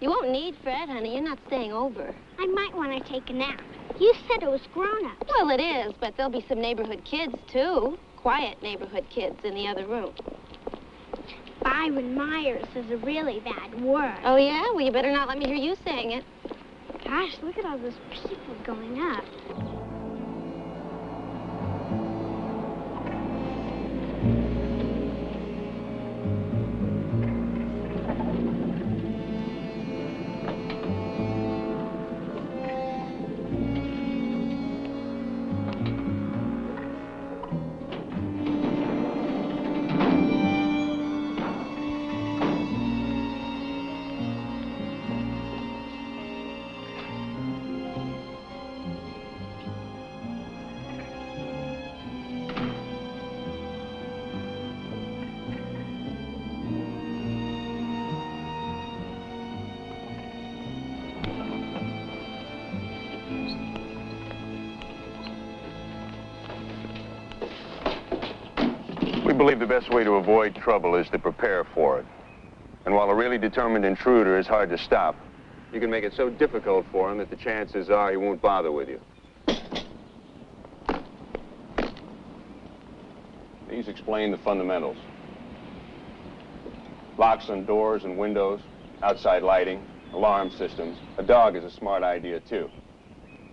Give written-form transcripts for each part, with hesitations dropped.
You won't need Fred, honey. You're not staying over. I might want to take a nap. You said it was grown-ups. Well, it is, but there'll be some neighborhood kids, too. Quiet neighborhood kids in the other room. Byron Myers is a really bad word. Oh, yeah? Well, you better not let me hear you saying it. Gosh, look at all those people going up. We believe the best way to avoid trouble is to prepare for it. And while a really determined intruder is hard to stop, you can make it so difficult for him that the chances are he won't bother with you. These explain the fundamentals. Locks on doors and windows, outside lighting, alarm systems. A dog is a smart idea, too.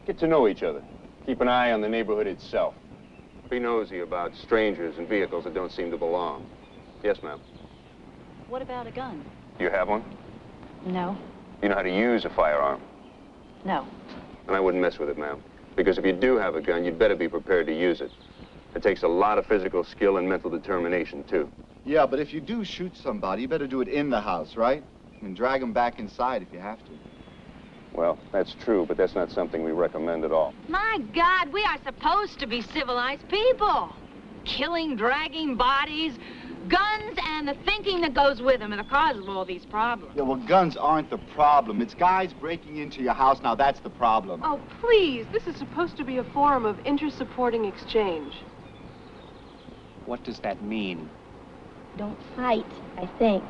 Get to know each other. Keep an eye on the neighborhood itself. Be nosy about strangers and vehicles that don't seem to belong. Yes, ma'am. What about a gun? Do you have one? No. You know how to use a firearm? No. And I wouldn't mess with it, ma'am. Because if you do have a gun, you'd better be prepared to use it. It takes a lot of physical skill and mental determination, too. Yeah, but if you do shoot somebody, you better do it in the house, right? And drag them back inside if you have to. Well, that's true, but that's not something we recommend at all. My God, we are supposed to be civilized people. Killing, dragging bodies, guns, and the thinking that goes with them are the cause of all these problems. Yeah, well, guns aren't the problem. It's guys breaking into your house. Now, that's the problem. Oh, please. This is supposed to be a forum of inter-supporting exchange. What does that mean? Don't fight, I think.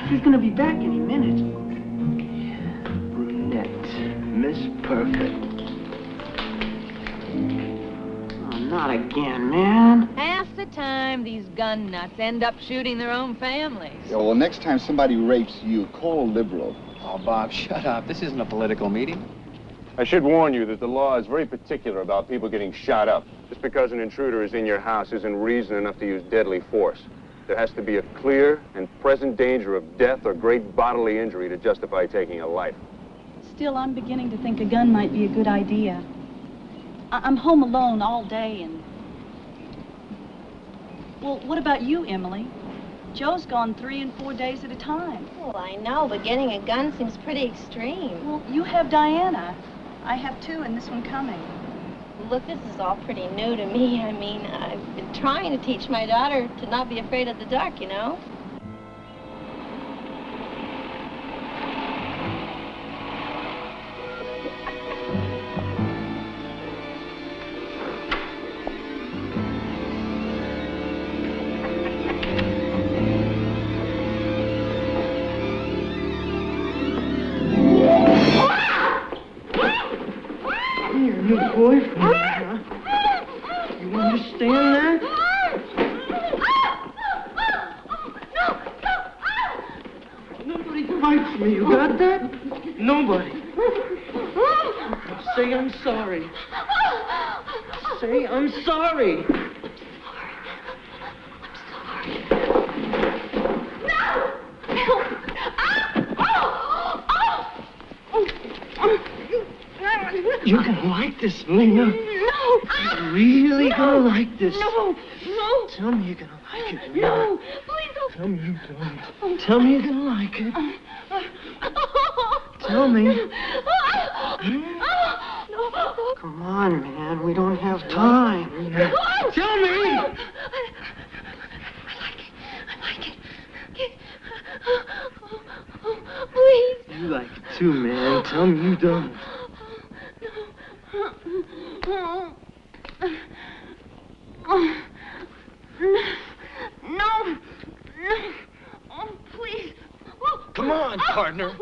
He's gonna be back any minute. Brunette, Miss Perfect. Oh, not again, man. Half the time, these gun nuts end up shooting their own families. Yeah, well, next time somebody rapes you, call a liberal. Oh, Bob, shut up. This isn't a political meeting. I should warn you that the law is very particular about people getting shot up. Just because an intruder is in your house isn't reason enough to use deadly force. There has to be a clear and present danger of death or great bodily injury to justify taking a life. Still, I'm beginning to think a gun might be a good idea. I'm home alone all day and... Well, what about you, Emily? Joe's gone 3 and 4 days at a time. Well, I know, but getting a gun seems pretty extreme. Well, you have Diana. I have 2 and this one coming. Look, this is all pretty new to me. I mean, I've been trying to teach my daughter to not be afraid of the dark, you know? Your new boyfriend, huh? You understand that? Nobody fights me, you got that? Nobody. Now say I'm sorry. Say I'm sorry. No! like this, Lena. No! You're really gonna like this. No! No! Tell me you're gonna like it, Lena. No! Please don't. Tell me you don't. Tell me you're gonna like it. Tell me. Come on, man. We don't have time. Tell me! I like it. Please. You like it too, man. Tell me you don't. No. Oh, please. Come on, partner.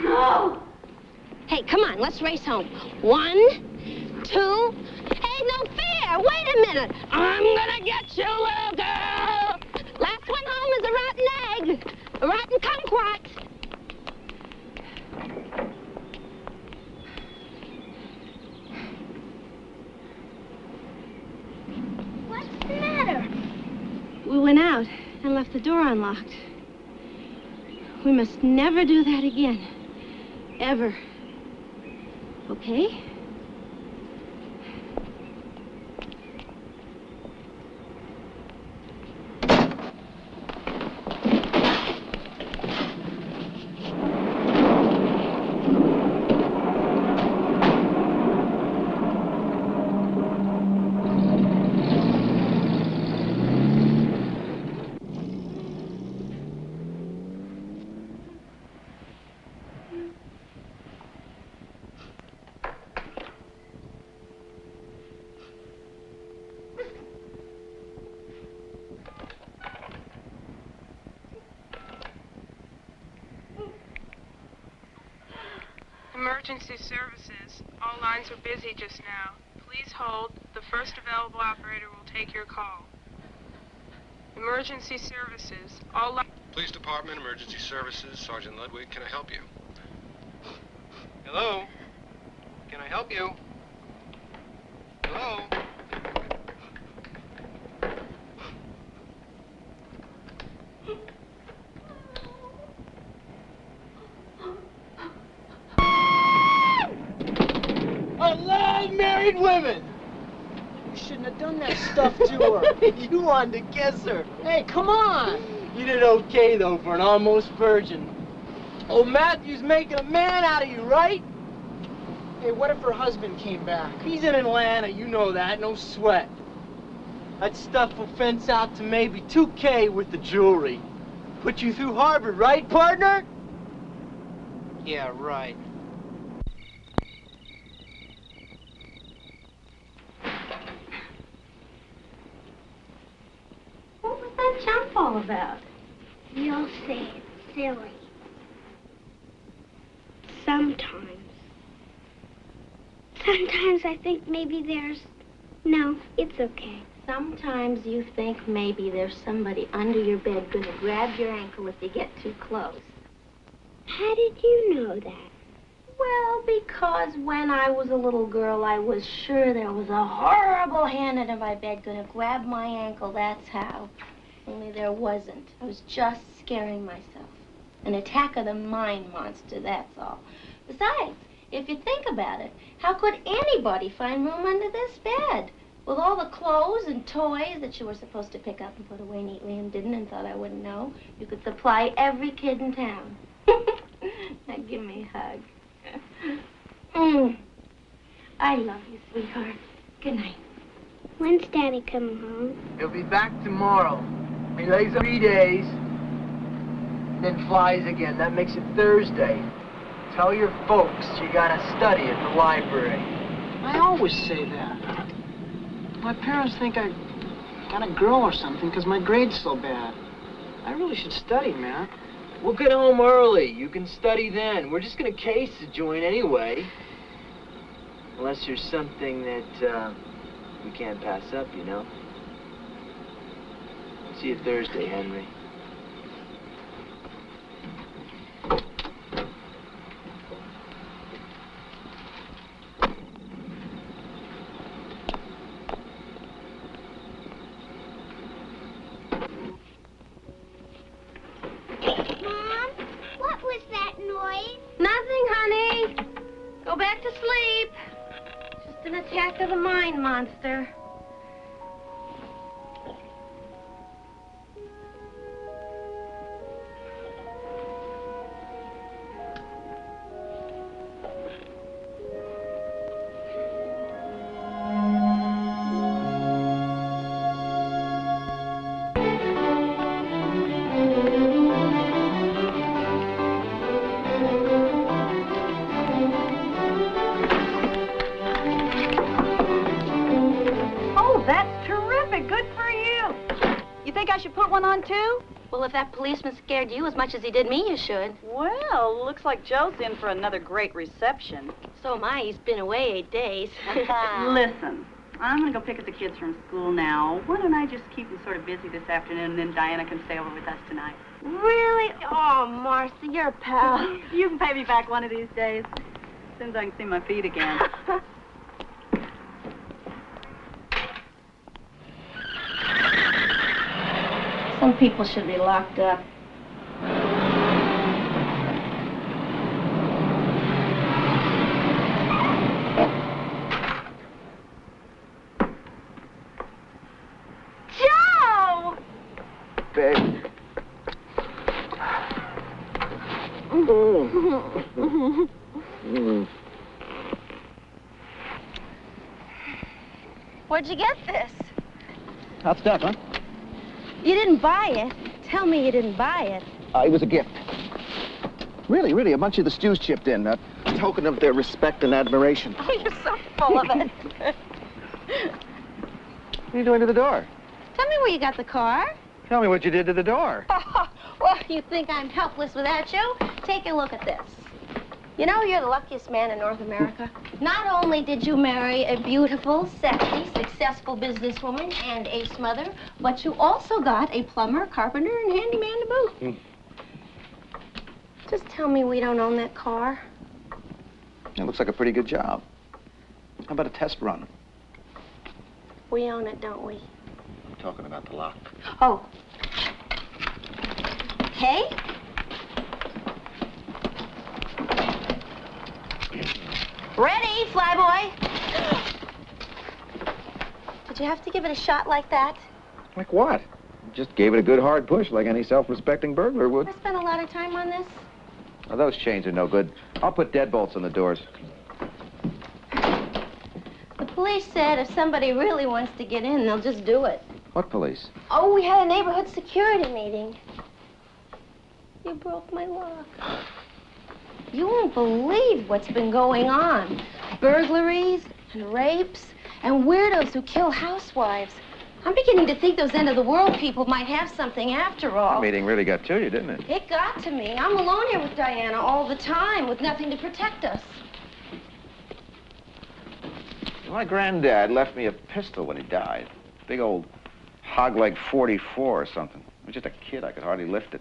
No. Hey, come on, let's race home. 1, 2. Hey, no fair! Wait a minute! I'm gonna get you, little girl! Last one home is a rotten egg. A rotten kumquat. What's the matter? We went out and left the door unlocked. We must never do that again. Ever. Okay? Emergency services. All lines are busy just now. Please hold. The first available operator will take your call. Emergency services. All lines... Police Department, Emergency Services, Sergeant Ludwig, can I help you? Hello? Can I help you? Hello? I love married women! You shouldn't have done that stuff to her. You wanted to kiss her. Hey, come on! You did okay, though, for an almost virgin. Old Matthew's making a man out of you, right? Hey, what if her husband came back? He's in Atlanta, you know that, no sweat. That stuff will fence out to maybe $2K with the jewelry. Put you through Harvard, right, partner? Yeah, right. What was that jump all about? You'll say it's silly. Sometimes. Sometimes I think maybe there's... No, it's okay. Sometimes you think maybe there's somebody under your bed gonna grab your ankle if you get too close. How did you know that? Well, because when I was a little girl, I was sure there was a horrible hand under my bed gonna grab my ankle, that's how. Only there wasn't. I was just scaring myself. An attack of the mind monster, that's all. Besides, if you think about it, how could anybody find room under this bed? With all the clothes and toys that you were supposed to pick up and put away neatly and didn't and thought I wouldn't know, you could supply every kid in town. Now give me a hug. I love you, sweetheart. Good night. When's Daddy coming home? He'll be back tomorrow. He lays 3 days, then flies again. That makes it Thursday. Tell your folks you gotta study at the library. I always say that. My parents think I got a girl or something because my grade's so bad. I really should study, man. We'll get home early. You can study then. We're just gonna case the joint anyway. Unless there's something that we can't pass up, you know. See you Thursday, Henry. Mom, what an attack of the mind monster. I should put one on, too? Well, if that policeman scared you as much as he did me, you should. Well, looks like Joe's in for another great reception. So am I. He's been away 8 days. Listen, I'm going to go pick up the kids from school now. Why don't I just keep them sort of busy this afternoon, and then Diana can stay over with us tonight? Really? Oh, Marcy, you're a pal. You can pay me back one of these days, as soon as I can see my feet again. Some people should be locked up. Joe! Babe. Where'd you get this? Hot stuff, huh? You didn't buy it. Tell me you didn't buy it. It was a gift. Really, a bunch of the stews chipped in. A token of their respect and admiration. Oh, you're so full of it. What are you doing to the door? Tell me where you got the car. Tell me what you did to the door. Well, you think I'm helpless without you? Take a look at this. You know you're the luckiest man in North America. Not only did you marry a beautiful, sexy, successful businesswoman and ace mother, but you also got a plumber, carpenter, and handyman to boot. Just tell me we don't own that car. It looks like a pretty good job. How about a test run? We own it, don't we? I'm talking about the lock. Oh. Okay. Ready, flyboy. Did you have to give it a shot like that? Like what? Just gave it a good hard push like any self-respecting burglar would. I spent a lot of time on this. Now, those chains are no good. I'll put deadbolts on the doors. The police said if somebody really wants to get in, they'll just do it. What police? Oh, we had a neighborhood security meeting. You broke my lock. You won't believe what's been going on. Burglaries and rapes and weirdos who kill housewives. I'm beginning to think those end-of-the-world people might have something after all. The meeting really got to you, didn't it? It got to me. I'm alone here with Diana all the time with nothing to protect us. My granddad left me a pistol when he died. Big old hog-leg 44 or something. I was just a kid. I could hardly lift it.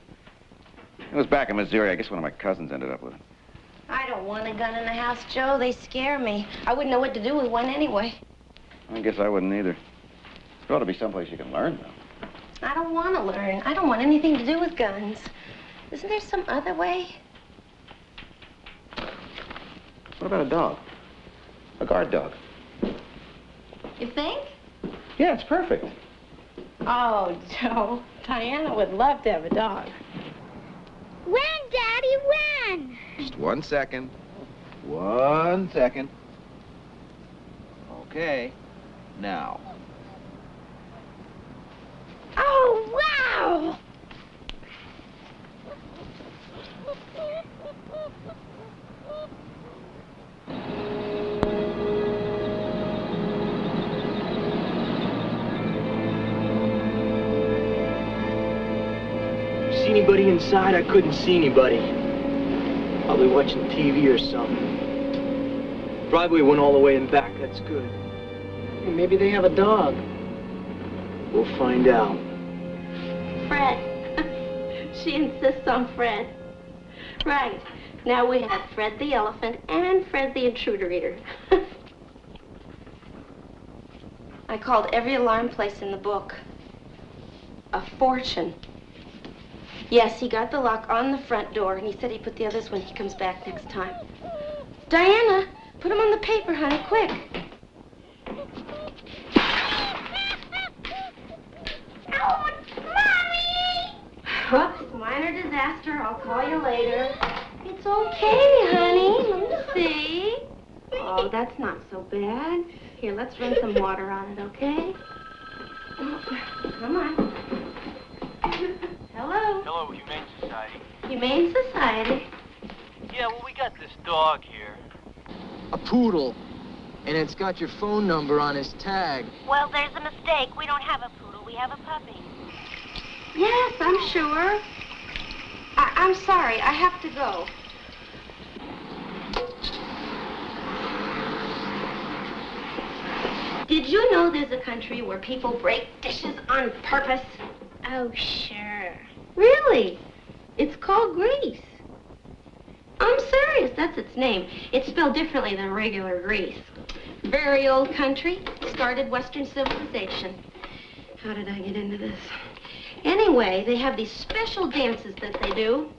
It was back in Missouri. I guess one of my cousins ended up with it. I don't want a gun in the house, Joe. They scare me. I wouldn't know what to do with one anyway. I guess I wouldn't either. There ought to be someplace you can learn, though. I don't want to learn. I don't want anything to do with guns. Isn't there some other way? What about a dog? A guard dog. You think? Yeah, it's perfect. Oh, Joe. Diana would love to have a dog. When, Daddy, when? Just 1 second. 1 second. Okay. Now. Oh, wow! See anybody inside? I couldn't see anybody. Probably watching TV or something. Driveway went all the way in back. That's good. Hey, maybe they have a dog. We'll find out. Fred. She insists on Fred. Right. Now we have Fred the elephant and Fred the intruder eater. I called every alarm place in the book. A fortune. Yes, he got the lock on the front door, and he said he'd put the others when he comes back next time. Diana, put them on the paper, honey, quick. Whoops, minor disaster. I'll call you later. It's okay, honey. Let me see. Oh, that's not so bad. Here, let's run some water on it, okay? Come on. Hello. Hello, Humane Society. Humane Society. Yeah, well, we got this dog here. A poodle. And it's got your phone number on his tag. Well, there's a mistake. We don't have a poodle. We have a puppy. Yes, I'm sure. I'm sorry. I have to go. Did you know there's a country where people break dishes on purpose? Oh, sure. Really? It's called Greece. I'm serious. That's its name. It's spelled differently than regular Greece. Very old country. Started Western civilization. How did I get into this? Anyway, they have these special dances that they do,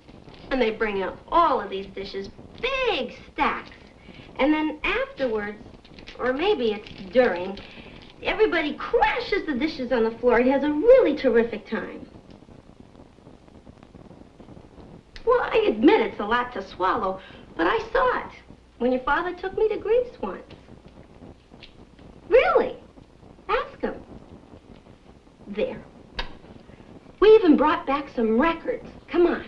and they bring out all of these dishes, big stacks. And then afterwards, or maybe it's during, everybody crashes the dishes on the floor and has a really terrific time. Well, I admit it's a lot to swallow, but I saw it when your father took me to Greece once. Really? Ask him. There. We even brought back some records. Come on.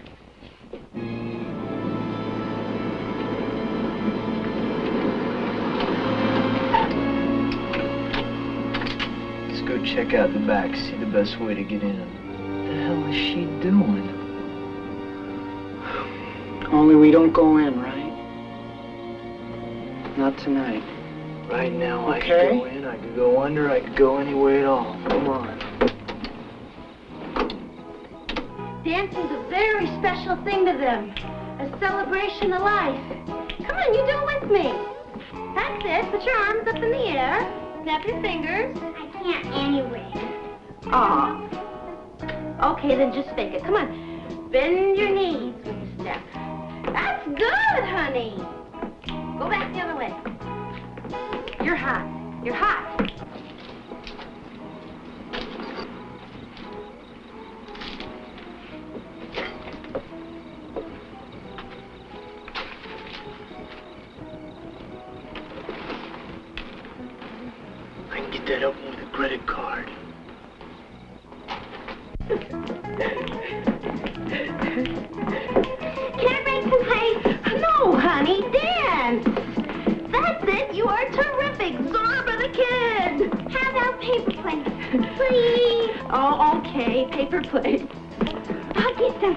Let's go check out the back, see the best way to get in. What the hell is she doing? Only we don't go in, right? Not tonight. Right now, I Okay. could go in, I could go under, I could go any way at all. Come on. Dancing's a very special thing to them. A celebration of life. Come on, you do it with me. That's it. Put your arms up in the air. Snap your fingers. I can't anyway. Aw. Okay, then just fake it. Come on. Bend your knees with the step. That's good, honey. Go back the other way. You're hot. You're hot. I can get that open with a credit card. Can I break some ice? No, honey, dance. That's it. You are terrific. Zorba the kid. How about paper plates? Please. Oh, okay. Paper plates. I'll get some.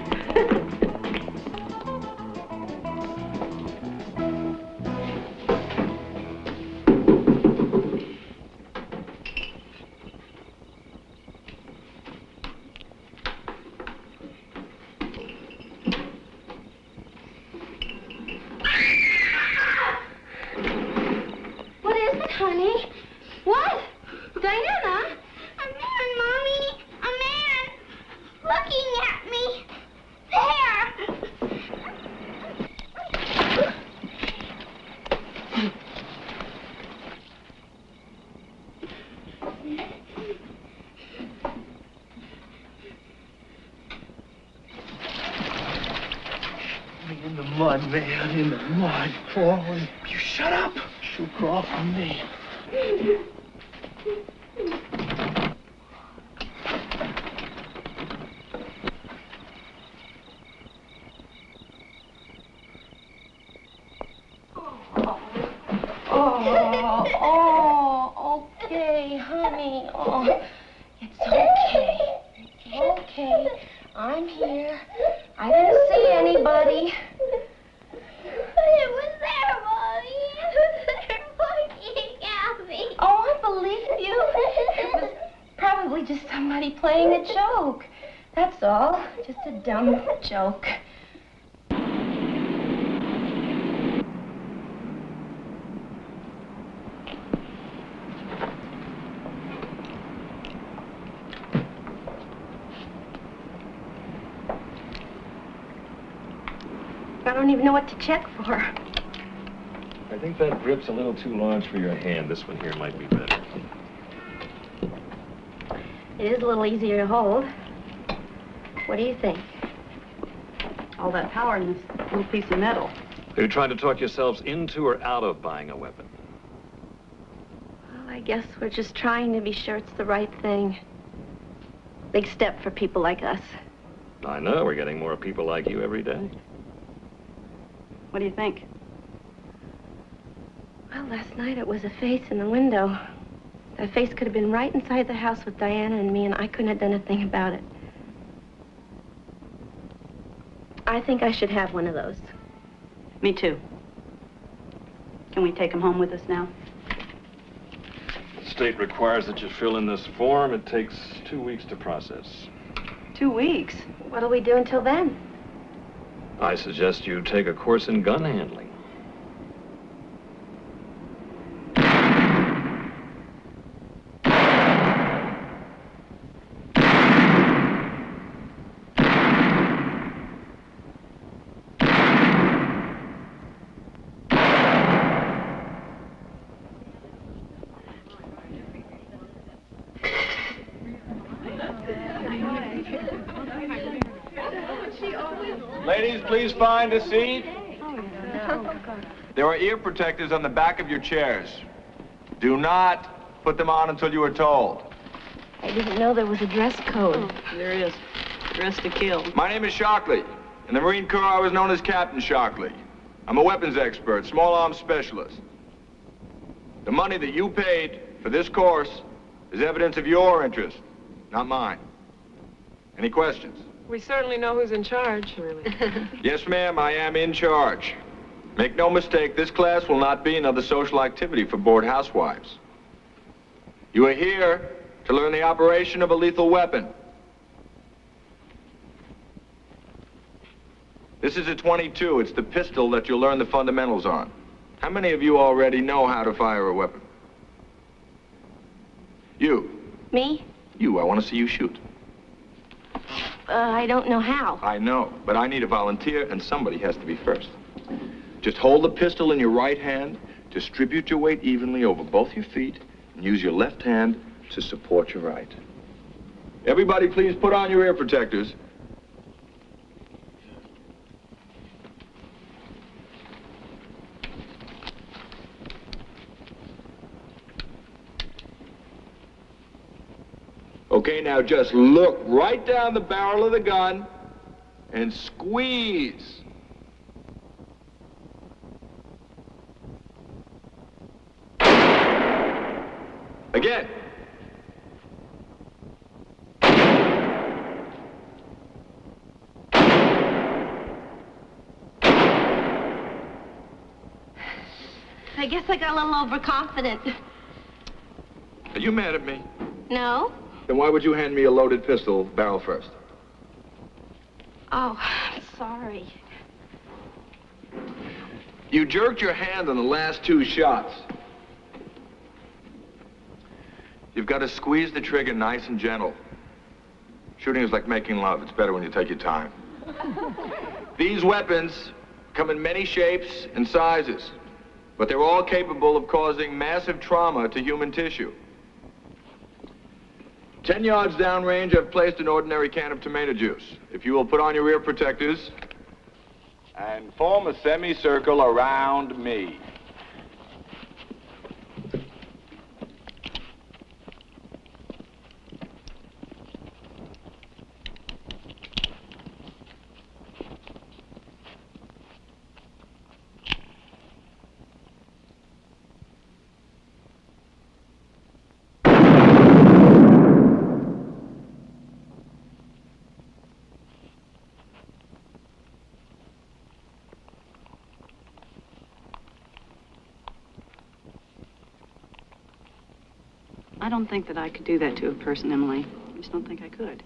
What is it, honey? What? Diana? A man, Mommy. A man. Looking at me. There. In the mud, man, in the mud. Oh, you shut up. She'll crawl from me. Oh, okay, honey. Oh, it's okay. It's okay. I'm here. I didn't see anybody. It was there, Mommy. It was there looking at me. Oh, I believe you. It was probably just somebody playing a joke. That's all. Just a dumb joke. I don't even know what to check for. I think that grip's a little too large for your hand. This one here might be better. It is a little easier to hold. What do you think? All that power in this little piece of metal. Are you trying to talk yourselves into or out of buying a weapon? Well, I guess we're just trying to be sure it's the right thing. Big step for people like us. I know, we're getting more people like you every day. What do you think? Well, last night it was a face in the window. That face could have been right inside the house with Diana and me, and I couldn't have done a thing about it. I think I should have one of those. Me too. Can we take him home with us now? The state requires that you fill in this form. It takes 2 weeks to process. 2 weeks? What'll we do until then? I suggest you take a course in gun handling. Ladies, please find a seat. There are ear protectors on the back of your chairs. Do not put them on until you are told. I didn't know there was a dress code. There is. Dress to kill. My name is Shockley. In the Marine Corps, I was known as Captain Shockley. I'm a weapons expert, small arms specialist. The money that you paid for this course is evidence of your interest, not mine. Any questions? We certainly know who's in charge, really. Yes, ma'am, I am in charge. Make no mistake, this class will not be another social activity for bored housewives. You are here to learn the operation of a lethal weapon. This is a .22. It's the pistol that you'll learn the fundamentals on. How many of you already know how to fire a weapon? You. Me? You, I want to see you shoot. I don't know how. I know, but I need a volunteer, and somebody has to be first. Just hold the pistol in your right hand, distribute your weight evenly over both your feet, and use your left hand to support your right. Everybody, please put on your ear protectors. Okay, now just look right down the barrel of the gun and squeeze. Again. I guess I got a little overconfident. Are you mad at me? No? Then why would you hand me a loaded pistol, barrel first? Oh, I'm sorry. You jerked your hand on the last 2 shots. You've got to squeeze the trigger nice and gentle. Shooting is like making love. It's better when you take your time. These weapons come in many shapes and sizes, but they're all capable of causing massive trauma to human tissue. 10 yards downrange, I've placed an ordinary can of tomato juice. If you will put on your ear protectors and form a semicircle around me. I don't think that I could do that to a person, Emily. I just don't think I could.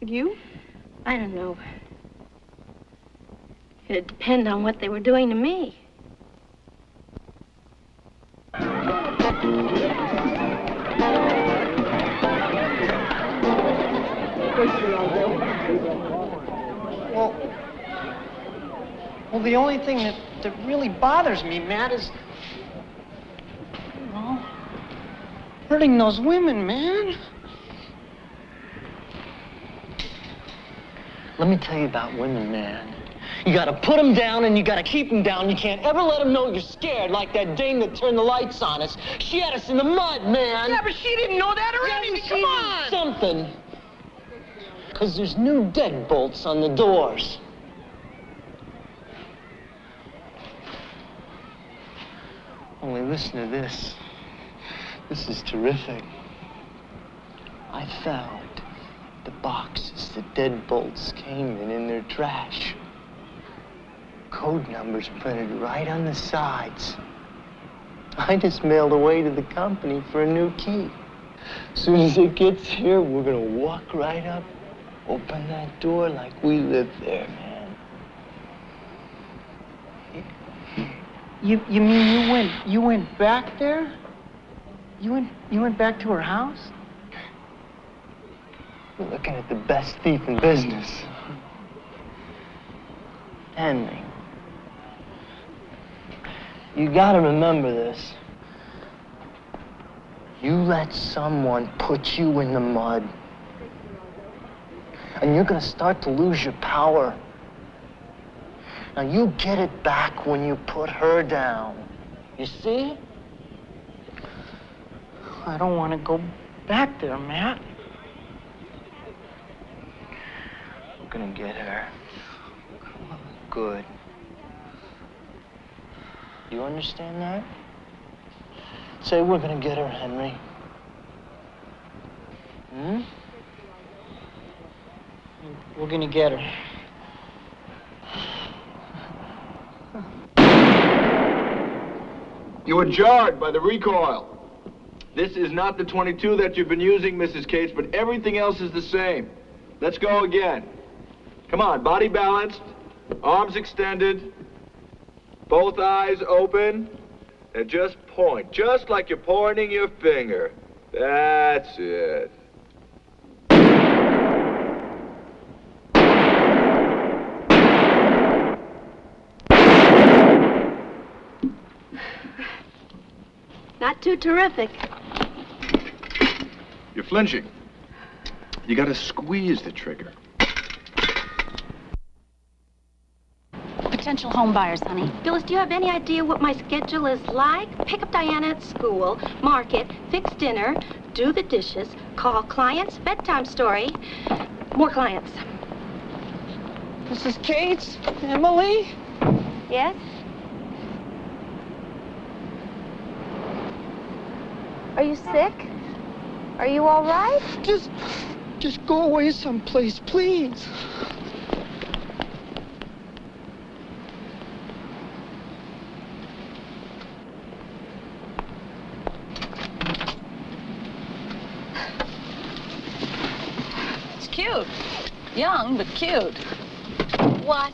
Could you? I don't know. It'd depend on what they were doing to me. Well, the only thing that really bothers me, Matt, is... hurting those women, man. Let me tell you about women, man. You gotta put them down and you gotta keep them down. You can't ever let them know you're scared, like that dame that turned the lights on us. She had us in the mud, man. Yeah, but she didn't know that or anything. Come on. Something. Because there's new deadbolts on the doors. Only listen to this. This is terrific. I found the boxes the deadbolts came in their trash. Code numbers printed right on the sides. I just mailed away to the company for a new key. As soon as it gets here, we're gonna walk right up, open that door like we live there, man. You mean you went back there? You went back to her house? We're looking at the best thief in business. Henry. You gotta remember this. You let someone put you in the mud, and you're gonna start to lose your power. Now you get it back when you put her down. You see? I don't want to go back there, Matt. We're gonna get her. Good. You understand that? Say we're gonna get her, Henry. We're gonna get her. You were jarred by the recoil. This is not the 22 that you've been using, Mrs. Cates, but everything else is the same. Let's go again. Come on, body balanced, arms extended, both eyes open, and just point, just like you're pointing your finger. That's it. Not too terrific. You're flinching. You gotta squeeze the trigger. Potential home buyers, honey. Phyllis, do you have any idea what my schedule is like? Pick up Diana at school, market, fix dinner, do the dishes, call clients, bedtime story, more clients. Mrs. Cates? Emily? Yes? Are you sick? Are you all right? Just go away someplace, please. It's cute. Young, but cute. What?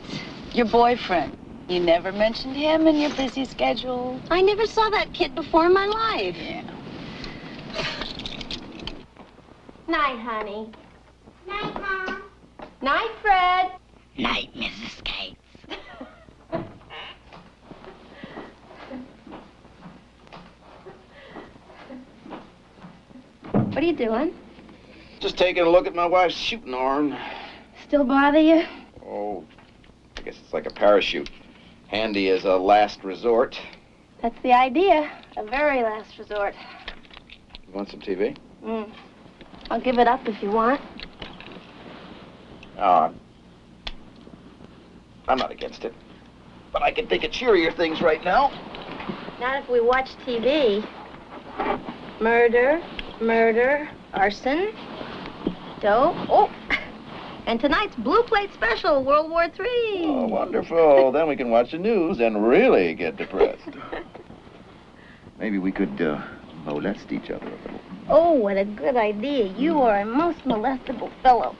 Your boyfriend. You never mentioned him in your busy schedule. I never saw that kid before in my life. Yeah. Night, honey. Night, Mom. Night, Fred. Night, Mrs. Cates. What are you doing? Just taking a look at my wife's shooting arm. Still bother you? Oh, I guess it's like a parachute. Handy as a last resort. That's the idea. A very last resort. You want some TV? I'll give it up if you want. Oh, I'm not against it. But I can think of cheerier things right now. Not if we watch TV. Murder, arson, dope. Oh, and tonight's Blue Plate Special, World War III. Oh, wonderful. Then we can watch the news and really get depressed. Maybe we could molest each other a little. Oh, what a good idea. You are a most molestable fellow.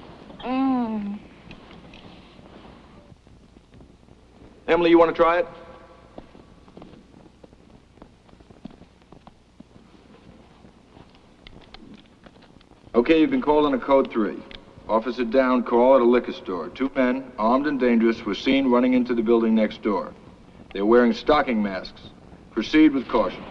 Emily, you want to try it? Okay, you've been called on a code 3. Officer down call at a liquor store. 2 men, armed and dangerous, were seen running into the building next door. They're wearing stocking masks. Proceed with caution.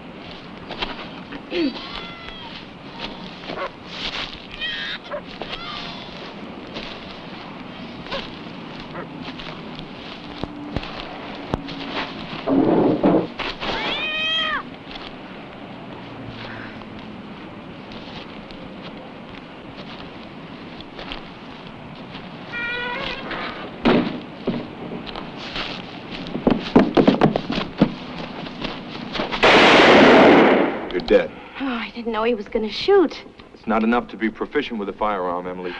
didn't know he was going to shoot. It's not enough to be proficient with a firearm, Emily.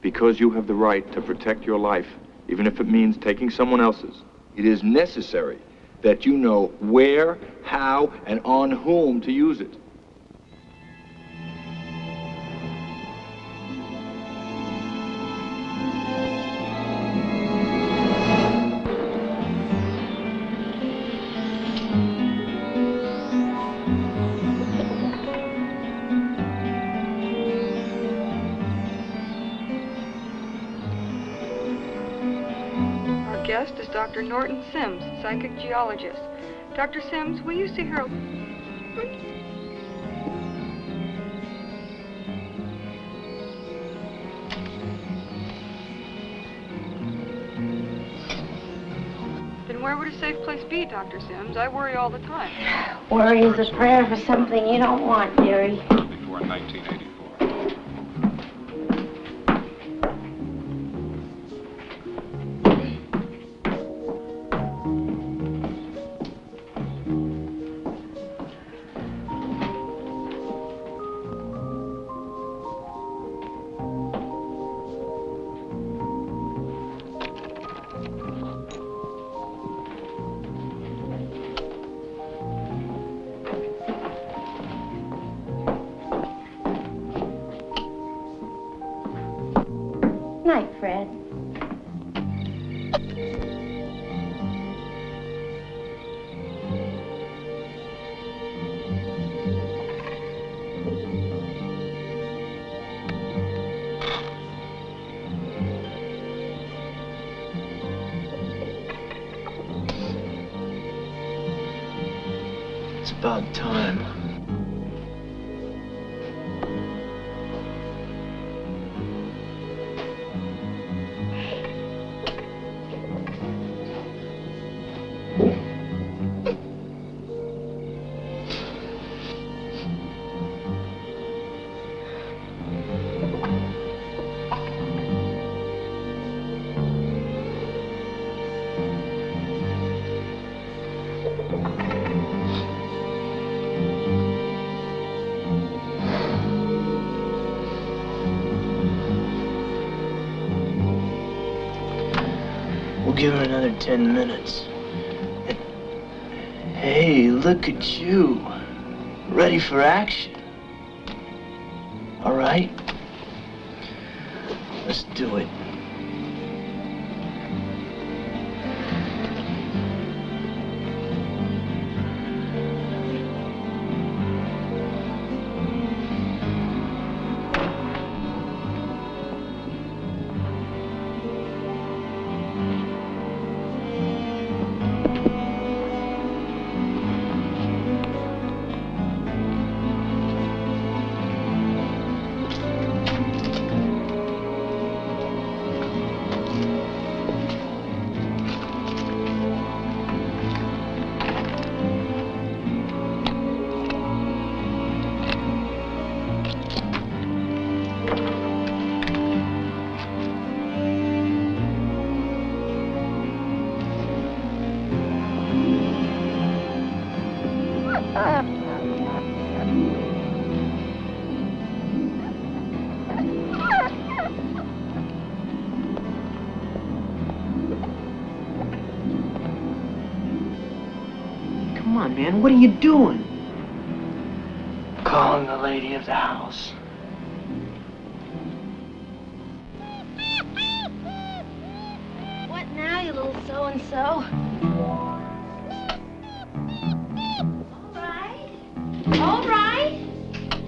Because you have the right to protect your life, even if it means taking someone else's, it is necessary that you know where, how, and on whom to use it. Guest is Dr. Norton Sims, psychic geologist. Dr. Sims, will you see her? Then where would a safe place be, Dr. Sims? I worry all the time. Worry is a prayer for something you don't want, dearie. Before 1984. Night, Fred. It's about time. We'll give her another 10 minutes. Hey, look at you. Ready for action. All right? Let's do it. Come on, man, what are you doing? Calling the lady of the house. What now, you little so-and-so? All right.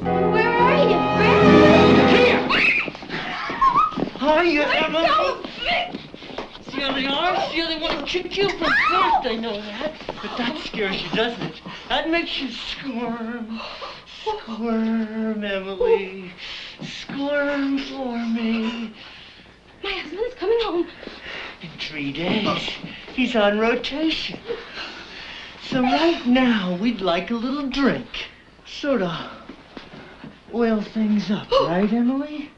Where are you, Fred? Hiya, Emma. See how they are? See how they want to kick you from first? I know that. But that scares you, doesn't it? That makes you squirm. Squirm, Emily. Squirm for me. My husband's coming home. In 3 days. He's on rotation. So right now, we'd like a little drink. Sort of oil things up, right, Emily?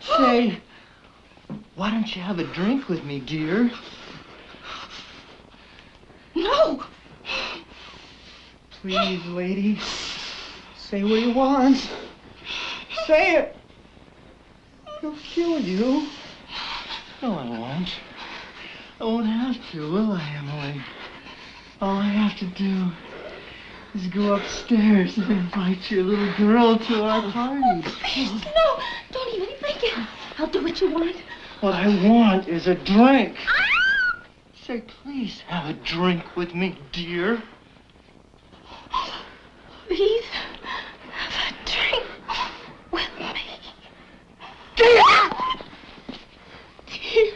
Say, why don't you have a drink with me, dear? No! Please, lady. Say what he wants. Say it. He'll kill you. No, I won't. I won't have to, will I, Emily? All I have to do is go upstairs and invite your little girl to our party. Please, no! Don't even think it. I'll do what you want. What I want is a drink. Say, please have a drink with me, dear. Please have a drink with me. Dear! Dear.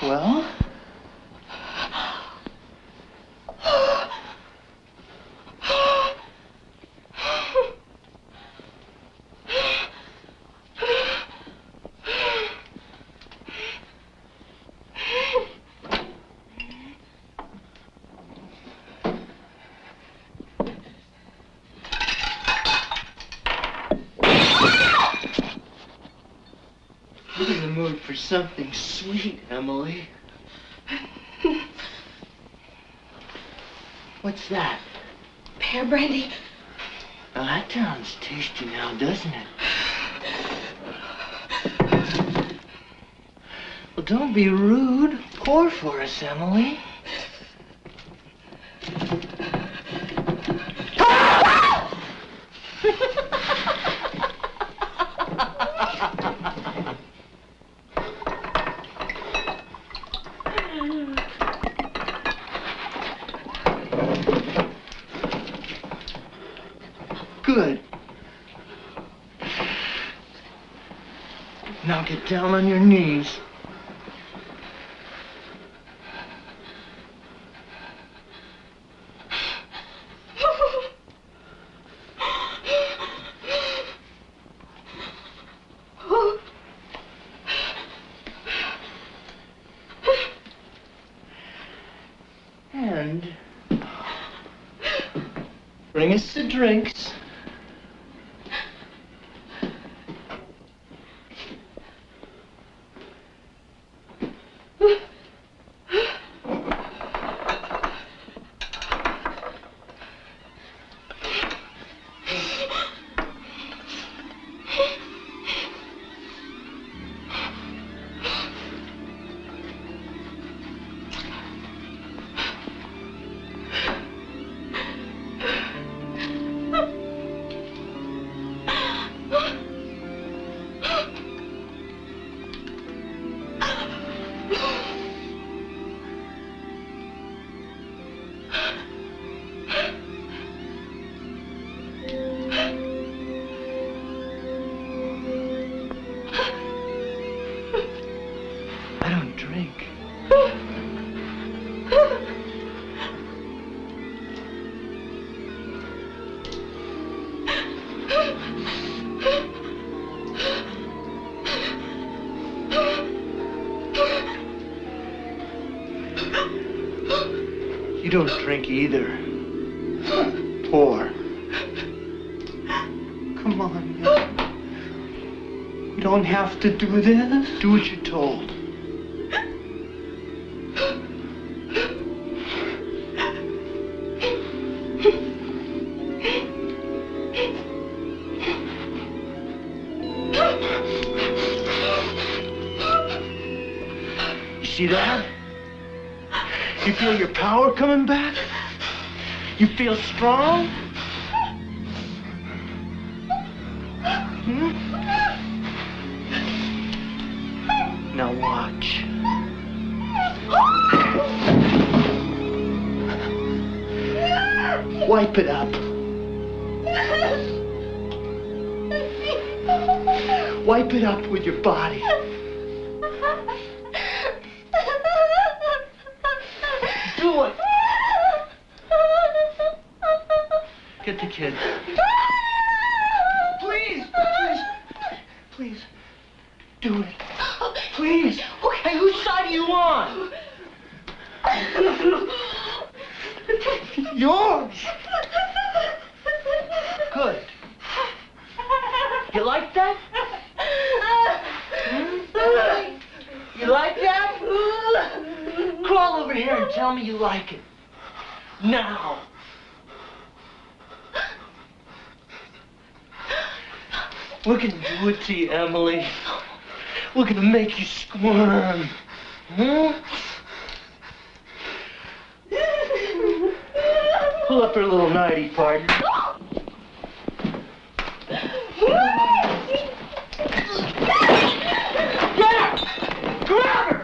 Well? I'm in the mood for something sweet, Emily. What's that? Pear brandy. Now that sounds tasty now, doesn't it? Well, don't be rude. Pour for us, Emily. Good. Now get down on your knees. And bring us the drinks. I don't drink. You don't drink either. Pour. Come on, man. You don't have to do this. Do what you're told. You see that? You feel your power coming back? You feel strong? Hmm? Now watch. Wipe it up. Wipe it up with your body. Do it. Get the kid. Please, please, please. Do it. Please. Hey, whose side are you on? Yours. Good. You like that? Hmm? You like that? Crawl over here and tell me you like it. Now. We're gonna do it to you, Emily. We're gonna make you squirm. Huh? Pull up her little nightie, partner. Get her! Grab her!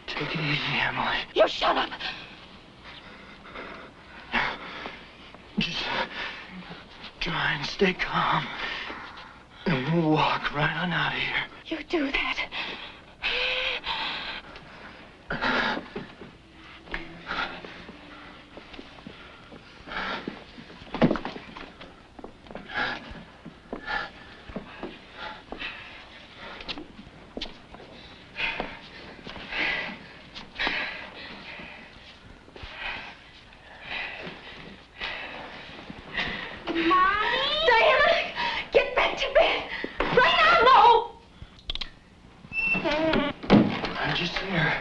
Take it easy, Emily. You shut up. Just try and stay calm. And we'll walk right on out of here. You do that. I'm just here.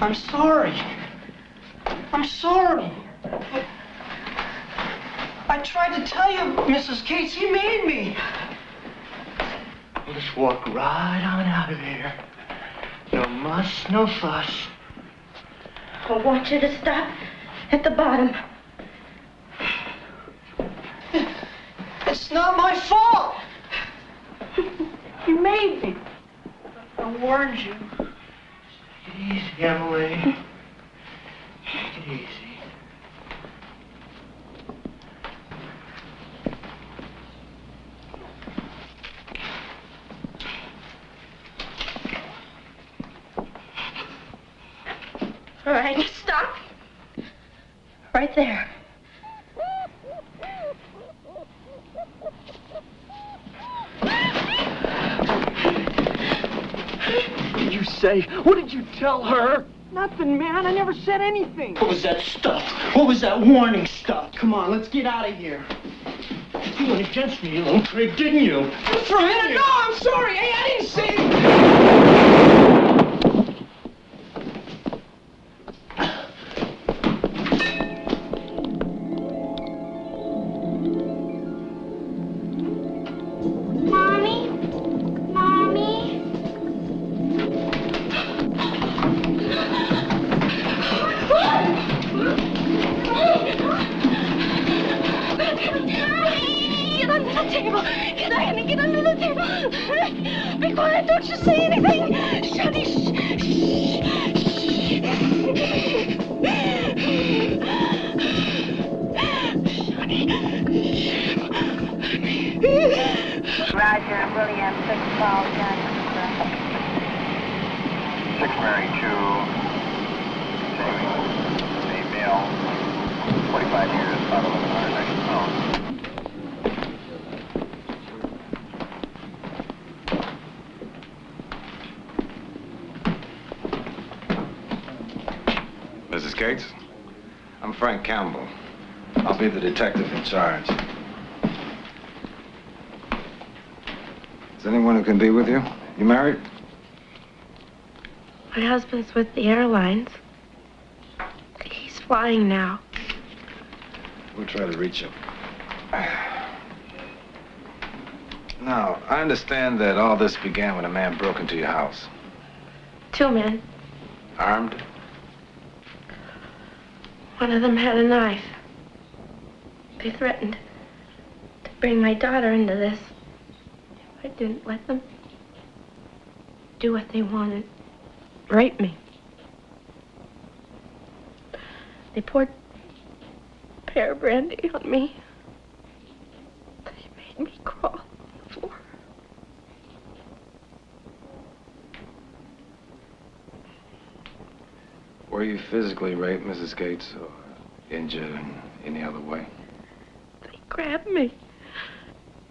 I'm sorry. I'm sorry. I tried to tell you, Mrs. Cates, he made me. We'll just walk right on out of here. No muss, no fuss. I want you to stop at the bottom. It's not my fault. You made me. I warned you. Take it easy, Emily. Take it easy. All right, stop. Right there. What did you say? What did you tell her? Nothing, man. I never said anything. What was that stuff? What was that warning stuff? Come on, let's get out of here. You went against me, you little prig, didn't you? For a minute, no, I'm sorry. Hey, I didn't say... Mrs. Cates, I'm Frank Campbell. I'll be the detective in charge. Is anyone who can be with you? You married? My husband's with the airlines. He's flying now. We'll try to reach him. Now, I understand that all this began when a man broke into your house. 2 men. Armed? One of them had a knife. They threatened to bring my daughter into this if I didn't let them do what they wanted. Rape me. They poured pear brandy on me. They made me crawl. Were you physically raped, Mrs. Gates, or injured in any other way? They grabbed me.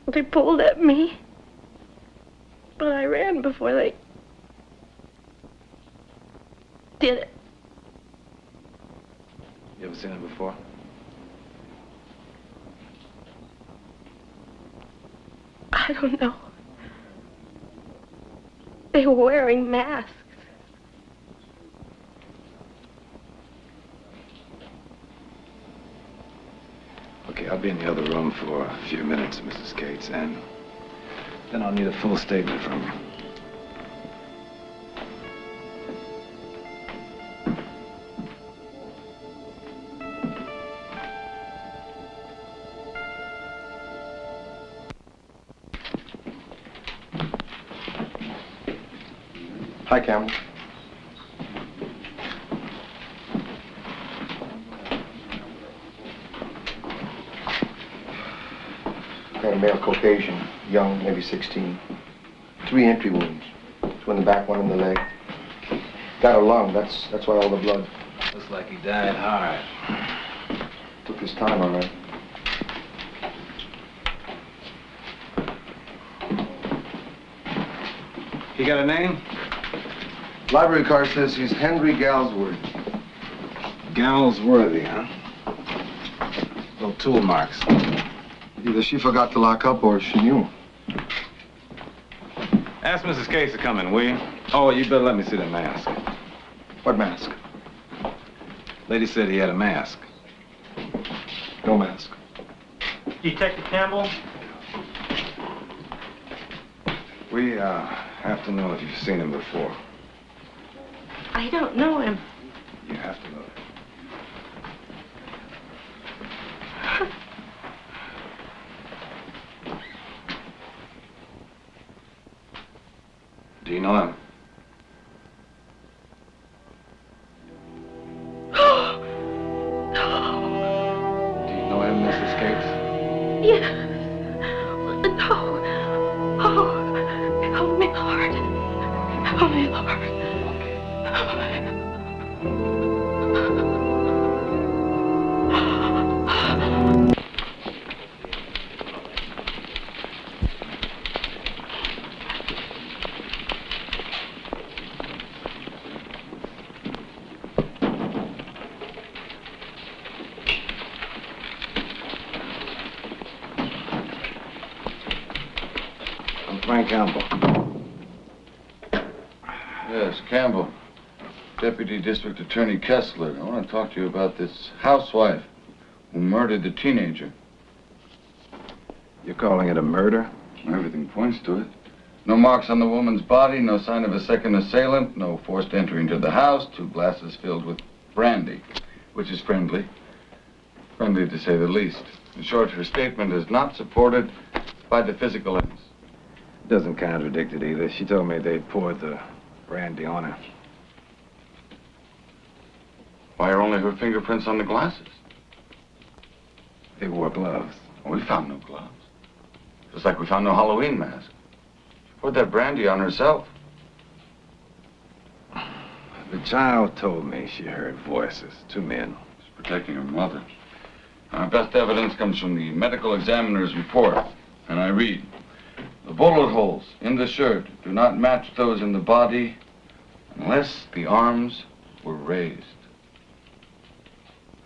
They pulled at me. But I ran before they did it. You ever seen it before? I don't know. They were wearing masks. Okay, I'll be in the other room for a few minutes, Mrs. Gates, and then I'll need a full statement from you. Hi, Campbell. Got a male Caucasian, young, maybe 16. 3 entry wounds. 2 in the back, 1 in the leg. Got a lung, that's why all the blood. Looks like he died hard. Took his time, all right. He got a name? Library card says he's Henry Galsworthy. Galsworthy, huh? Little tool marks. Either she forgot to lock up or she knew. Ask Mrs. Gates to come in, will you? Oh, you better let me see the mask. What mask? Lady said he had a mask. No mask. Detective Campbell? We, have to know if you've seen him before. I don't know him. You have to know. Do you know him? Do you know him, Mrs. Gates? Yes. No. Oh, help me, Lord. Help me, Lord. Frank Campbell. Yes, Campbell. Deputy District Attorney Kessler. I want to talk to you about this housewife who murdered the teenager. You're calling it a murder? Everything points to it. No marks on the woman's body, no sign of a second assailant, no forced entry into the house, 2 glasses filled with brandy, which is friendly. Friendly to say the least. In short, her statement is not supported by the physical evidence. Doesn't contradict it either. She told me they poured the brandy on her. Why are only her fingerprints on the glasses? They wore gloves. Well, we found no gloves. Just like we found no Halloween mask. She poured that brandy on herself. The child told me she heard voices. 2 men. She's protecting her mother. Our best evidence comes from the medical examiner's report. And I read, the bullet holes in the shirt do not match those in the body unless the arms were raised.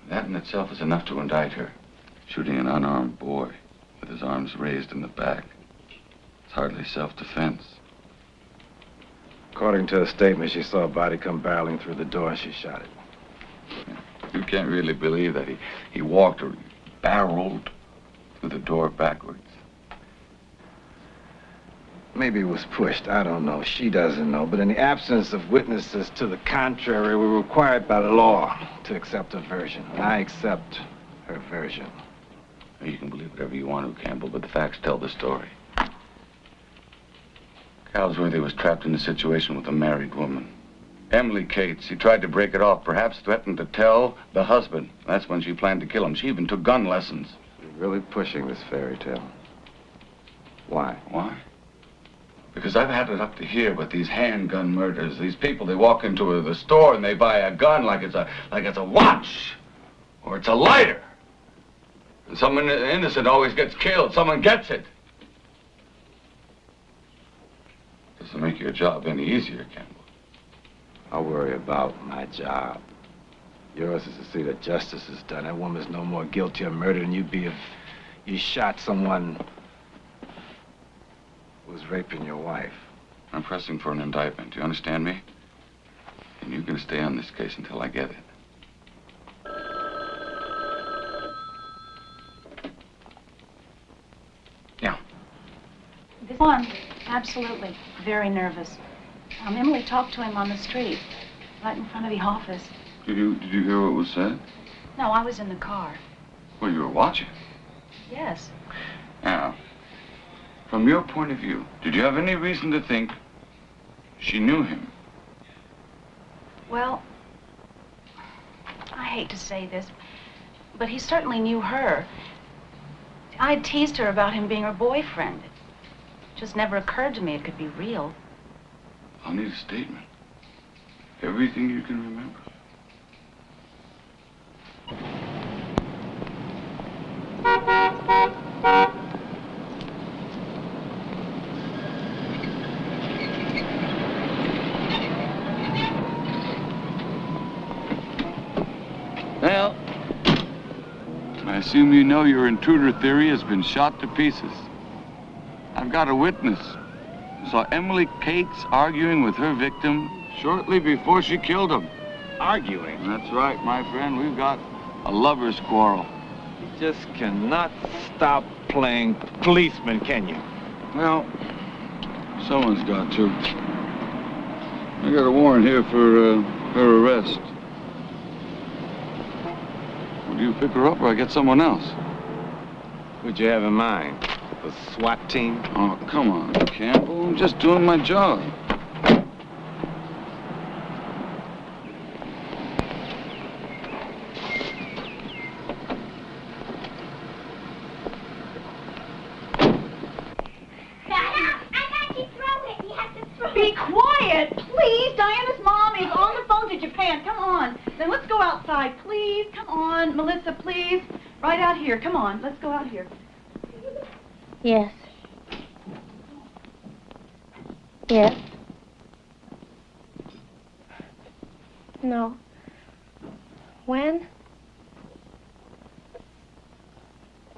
That in itself is enough to indict her. Shooting an unarmed boy with his arms raised in the back. It's hardly self-defense. According to her statement, she saw a body come barreling through the door and she shot it. You can't really believe that he walked or barreled through the door backwards. Maybe it was pushed. I don't know. She doesn't know. But in the absence of witnesses to the contrary, we're required by law to accept her version. And I accept her version. You can believe whatever you want to, Campbell, but the facts tell the story. Galsworthy was trapped in a situation with a married woman. Emily Cates. He tried to break it off, perhaps threatened to tell the husband. That's when she planned to kill him. She even took gun lessons. You're really pushing this fairy tale. Why? Why? Because I've had it up to here with these handgun murders. These people, they walk into the store and they buy a gun like it's a watch or it's a lighter. And someone innocent always gets killed. Someone gets it. Doesn't make your job any easier, Campbell. I'll worry about my job. Yours is to see that justice is done. That woman's no more guilty of murder than you'd be if you shot someone who was raping your wife. I'm pressing for an indictment. Do you understand me? And you're going to stay on this case until I get it. Yeah. This one, absolutely. Very nervous. Emily talked to him on the street, right in front of the office. Did you hear what was said? No, I was in the car. Well, you were watching. Yes. Now, from your point of view, did you have any reason to think she knew him? Well, I hate to say this, but he certainly knew her. I teased her about him being her boyfriend. It just never occurred to me it could be real. I'll need a statement. Everything you can remember. Well, I assume you know your intruder theory has been shot to pieces. I've got a witness who saw Emily Cates arguing with her victim shortly before she killed him. Arguing? That's right, my friend. We've got a lover's quarrel. You just cannot stop playing policeman, can you? Well, someone's got to. I got a warrant here for her arrest. Would you pick her up or I get someone else? Who'd you have in mind? The SWAT team? Oh, come on, Campbell. I'm just doing my job. Be quiet, please. Diana's mom is on the phone to Japan. Come on. Then let's go outside, please. Come on, Melissa, please. Right out here. Come on. Let's go out here. Yes. Yes. No. When?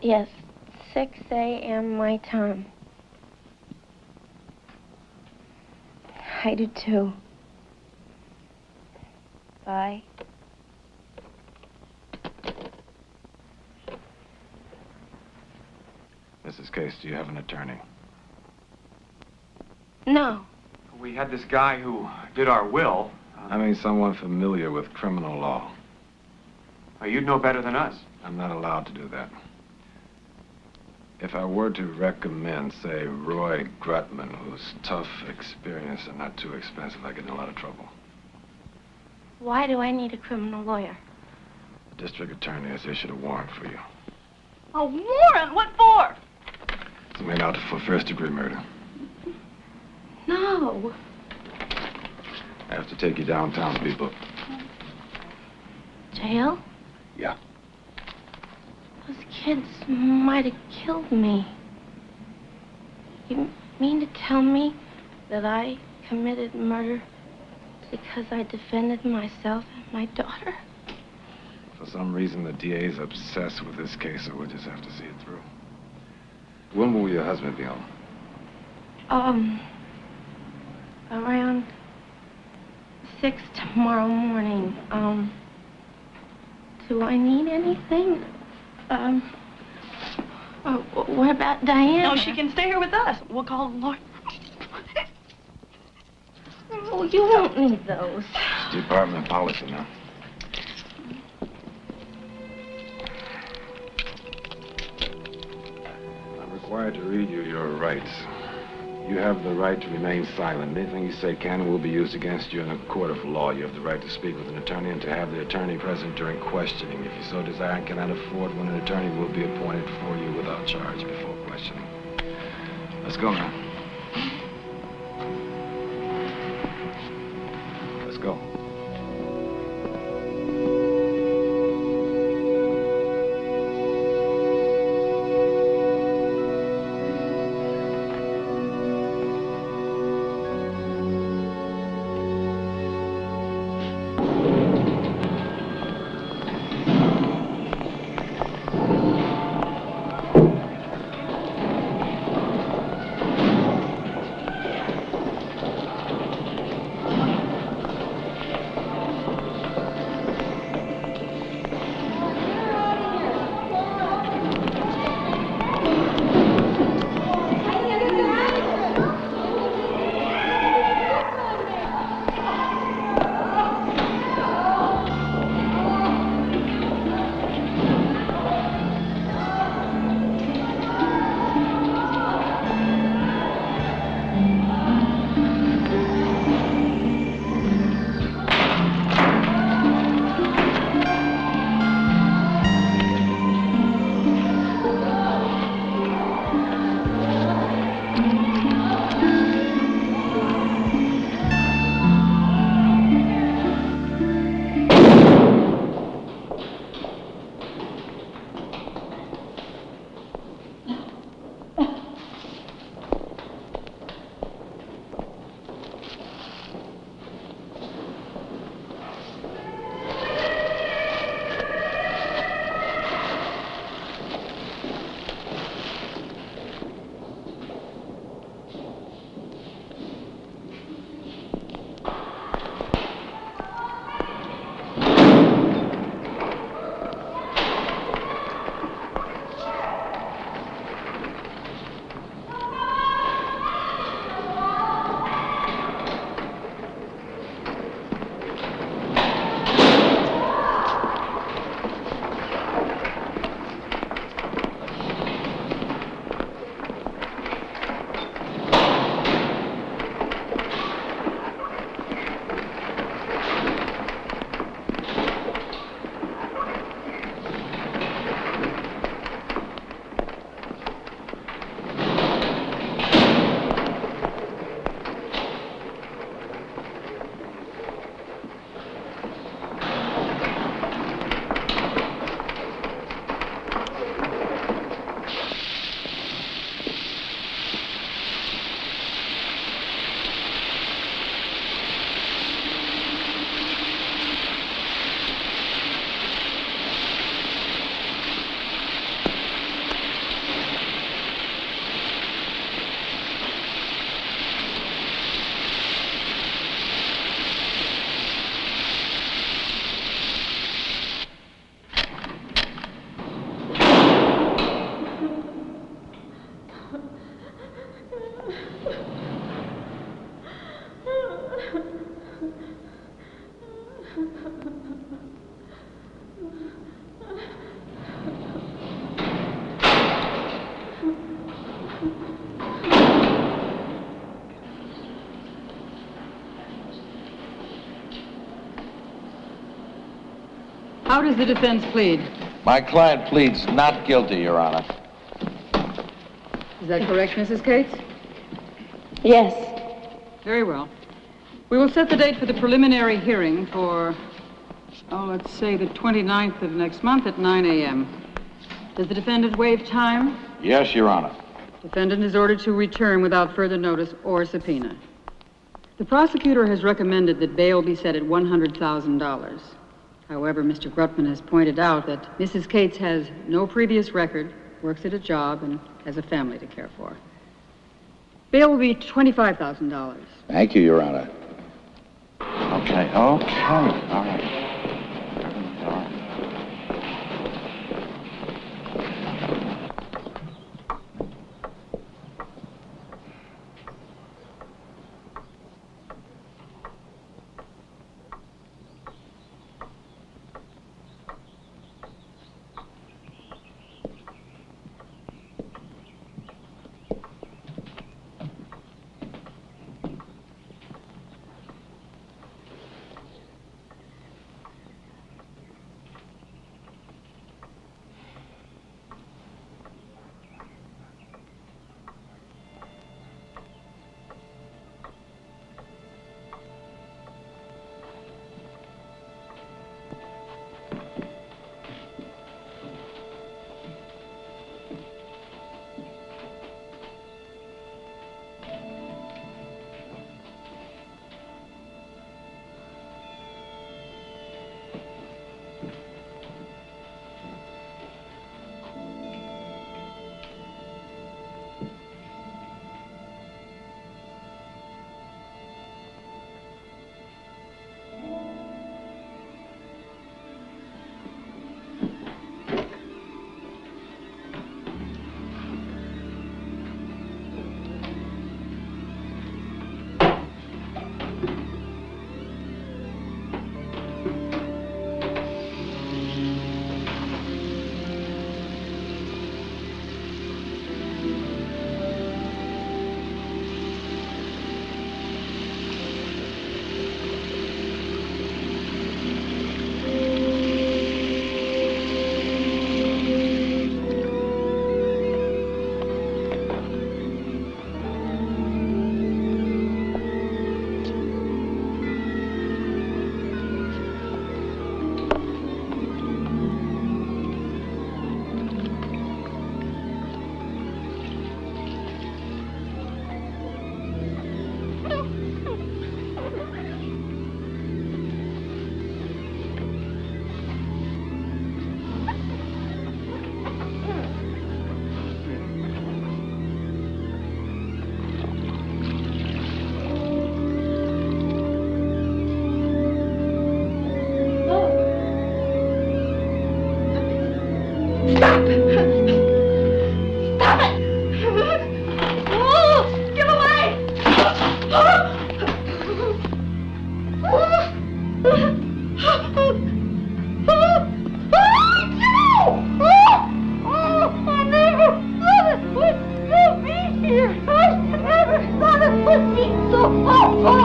Yes, 6 a.m. my time. I do too. Bye. Mrs. Case, do you have an attorney? No. We had this guy who did our will. I mean someone familiar with criminal law. You'd know better than us. I'm not allowed to do that. If I were to recommend, say, Roy Grutman, who's tough, experienced, and not too expensive, I get in a lot of trouble. Why do I need a criminal lawyer? The district attorney has issued a warrant for you. A warrant? What for? It's made out for first-degree murder. No. I have to take you downtown to be booked. Jail? Yeah. Those kids might have killed me. You mean to tell me that I committed murder because I defended myself and my daughter? For some reason, the DA's obsessed with this case, so we'll just have to see it through. When will your husband be home? Around 6 tomorrow morning. Do I need anything? What about Diana? No, she can stay here with us. We'll call the lawyer. Oh, you won't need those. It's department policy now. I'm required to read you your rights. You have the right to remain silent. Anything you say can and will be used against you in a court of law. You have the right to speak with an attorney and to have the attorney present during questioning. If you so desire and cannot afford one, an attorney will be appointed for you without charge before questioning. Let's go now. Let's go. How does the defense plead? My client pleads not guilty, Your Honor. Is that correct, Mrs. Cates? Yes. Very well. We will set the date for the preliminary hearing for, let's say the 29th of next month at 9 a.m. Does the defendant waive time? Yes, Your Honor. Defendant is ordered to return without further notice or subpoena. The prosecutor has recommended that bail be set at $100,000. However, Mr. Grutman has pointed out that Mrs. Cates has no previous record, works at a job, and has a family to care for. Bail will be $25,000. Thank you, Your Honor. Okay. All right.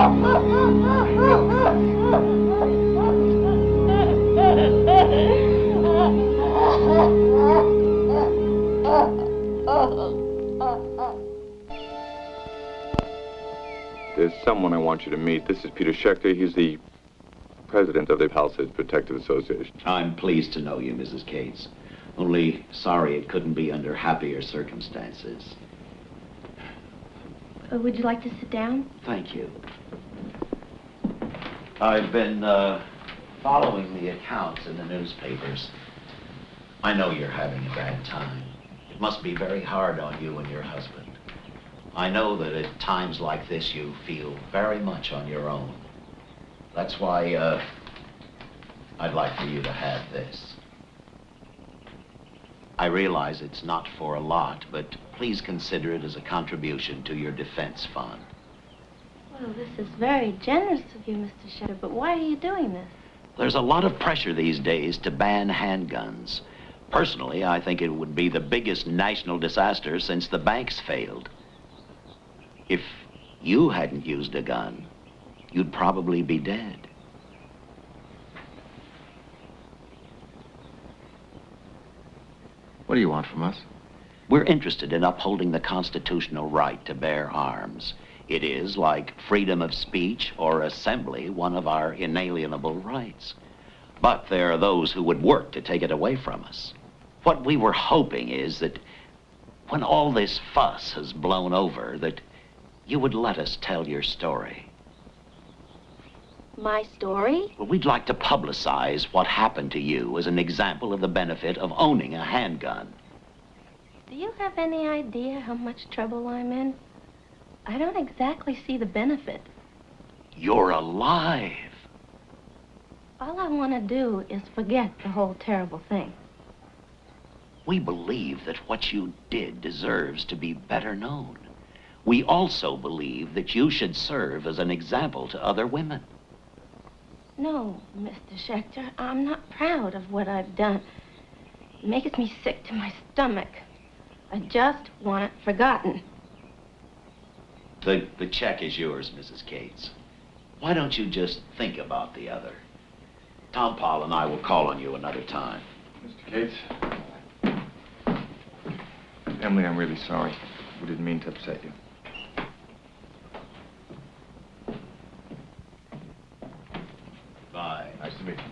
There's someone I want you to meet. This is Peter Schechter. He's the president of the Palisades Protective Association. I'm pleased to know you, Mrs. Cates. Only sorry it couldn't be under happier circumstances. Would you like to sit down? Thank you. I've been following the accounts in the newspapers. I know you're having a bad time. It must be very hard on you and your husband. I know that at times like this you feel very much on your own. That's why I'd like for you to have this. I realize it's not for a lot, but please consider it as a contribution to your defense fund. Well, this is very generous of you, Mr. Schechter, but why are you doing this? There's a lot of pressure these days to ban handguns. Personally, I think it would be the biggest national disaster since the banks failed. If you hadn't used a gun, you'd probably be dead. What do you want from us? We're interested in upholding the constitutional right to bear arms. It is, like freedom of speech or assembly, one of our inalienable rights. But there are those who would work to take it away from us. What we were hoping is that when all this fuss has blown over, that you would let us tell your story. My story? Well, we'd like to publicize what happened to you as an example of the benefit of owning a handgun. Do you have any idea how much trouble I'm in? I don't exactly see the benefit. You're alive. All I want to do is forget the whole terrible thing. We believe that what you did deserves to be better known. We also believe that you should serve as an example to other women. No, Mr. Schechter, I'm not proud of what I've done. It makes me sick to my stomach. I just want it forgotten. The check is yours, Mrs. Cates. Why don't you just think about the other? Tom Paul and I will call on you another time. Mr. Cates? Emily, I'm really sorry. We didn't mean to upset you. Bye. Nice to meet you.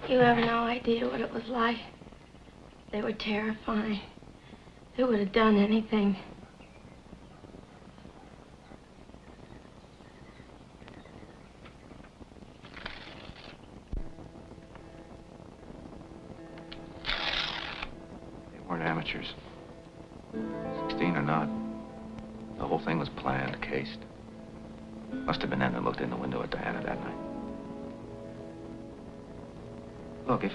You have no idea what it was like. They were terrifying. They would have done anything. They weren't amateurs. 16 or not, the whole thing was planned, cased. Must have been them that looked in the window at Diana that night. Look, if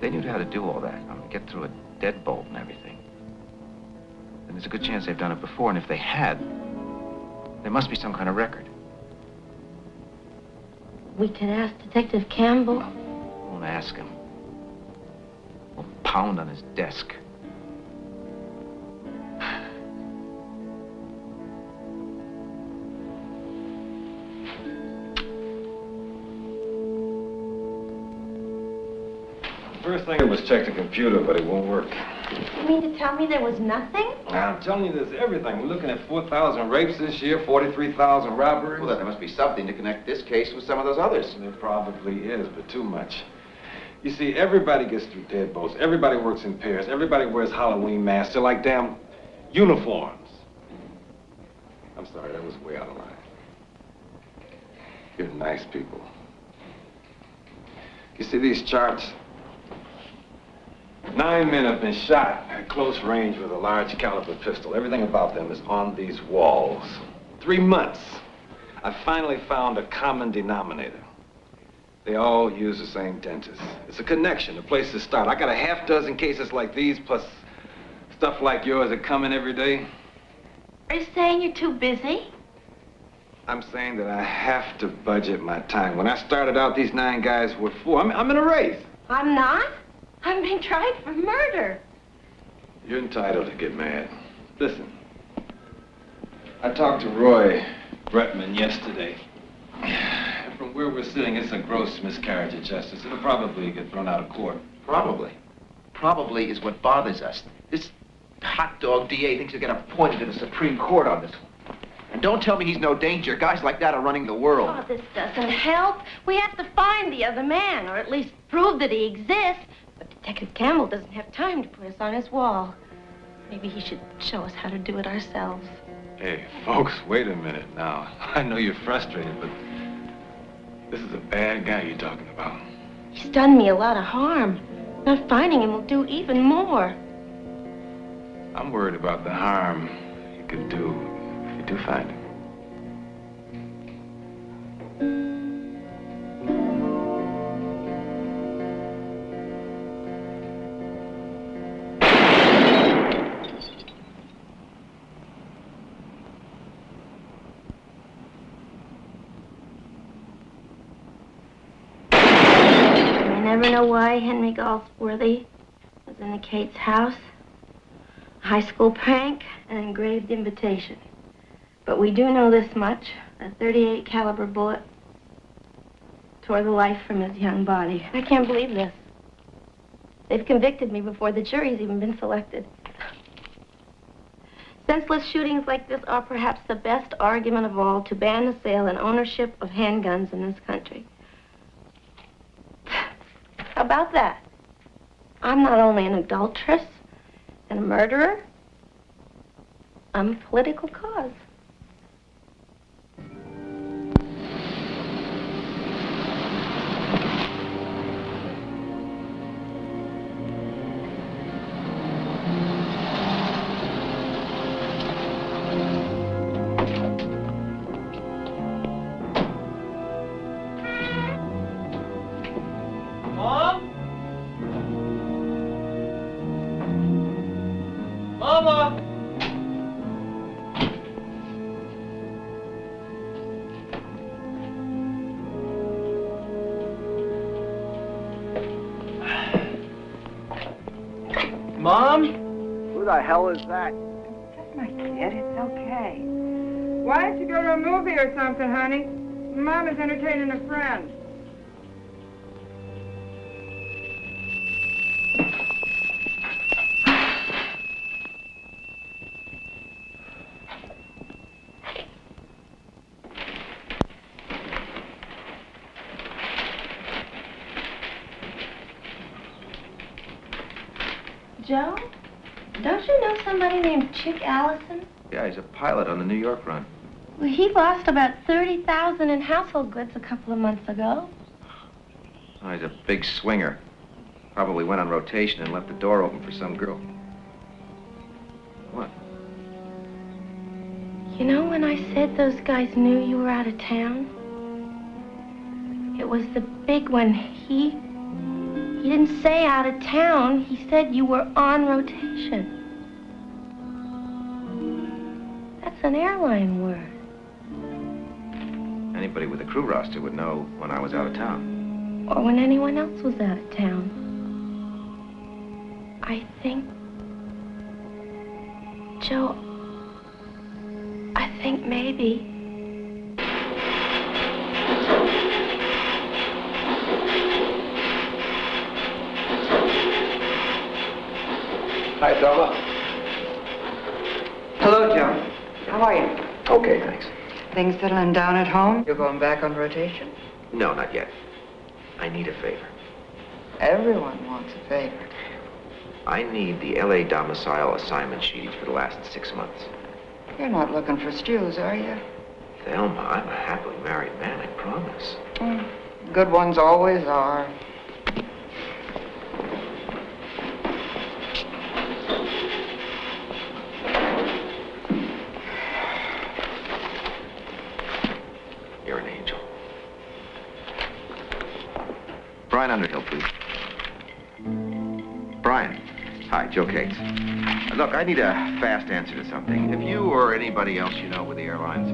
they knew how to do all that, I mean, get through a deadbolt and everything, then there's a good chance they've done it before, and if they had, there must be some kind of record. We could ask Detective Campbell. Won't ask him. We'll pound on his desk. First thing was check the computer, but it won't work. You mean to tell me there was nothing? I'm telling you, there's everything. We're looking at 4,000 rapes this year, 43,000 robberies. Well, then there must be something to connect this case with some of those others. There probably is, but too much. You see, everybody gets through deadbolts. Everybody works in pairs. Everybody wears Halloween masks. They're like damn uniforms. I'm sorry, that was way out of line. You're nice people. You see these charts? 9 men have been shot at close range with a large caliber pistol. Everything about them is on these walls. 3 months. I finally found a common denominator. They all use the same dentist. It's a connection, a place to start. I got a half dozen cases like these, plus Stuff like yours are coming every day. Are you saying you're too busy? I'm saying that I have to budget my time. When I started out, these 9 guys were 4. I'm in a race. I'm not. I'm being tried for murder. You're entitled to get mad. Listen, I talked to Roy Bretman yesterday. From where we're sitting, it's a gross miscarriage of justice. It'll probably get thrown out of court. Probably. Probably is what bothers us. This hot dog DA thinks he'll get appointed to the Supreme Court on this one. And don't tell me he's no danger. Guys like that are running the world. Oh, this doesn't help. We have to find the other man, or at least prove that he exists. But Detective Campbell doesn't have time to put us on his wall. Maybe he should show us how to do it ourselves. Hey, folks, wait a minute now. I know you're frustrated, but this is a bad guy you're talking about. He's done me a lot of harm. Not finding him will do even more. I'm worried about the harm you could do if you do find him. I never know why Henry Galsworthy was in the Cates' house. A high school prank, an engraved invitation. But we do know this much. A .38 caliber bullet tore the life from his young body. I can't believe this. They've convicted me before the jury's even been selected. Senseless shootings like this are perhaps the best argument of all to ban the sale and ownership of handguns in this country. How about that? I'm not only an adulteress and a murderer, I'm a political cause. Mama! Mom? Who the hell is that? My kid, it's okay. Why don't you go to a movie or something, honey? Mom is entertaining a friend. Joe, don't you know somebody named Chick Allison? Yeah, he's a pilot on the New York run. Well, he lost about $30,000 in household goods a couple of months ago. Oh, he's a big swinger. Probably went on rotation and left the door open for some girl. What? You know when I said those guys knew you were out of town? It was the big one. He didn't say out of town. He said you were on rotation. That's an airline word. Anybody with a crew roster would know when I was out of town. Or when anyone else was out of town. I think... Joe, I think maybe... Hi, Thelma. Hello, Joe. How are you? Okay, thanks. Things settling down at home? You're going back on rotation? No, not yet. I need a favor. Everyone wants a favor. I need the L.A. domicile assignment sheets for the last 6 months. You're not looking for stews, are you? Thelma, I'm a happily married man, I promise. Good ones always are. You're an angel. Brian Underhill, please. Brian. Hi, Joe Cates. Look, I need a fast answer to something. Have you or anybody else you know with the airlines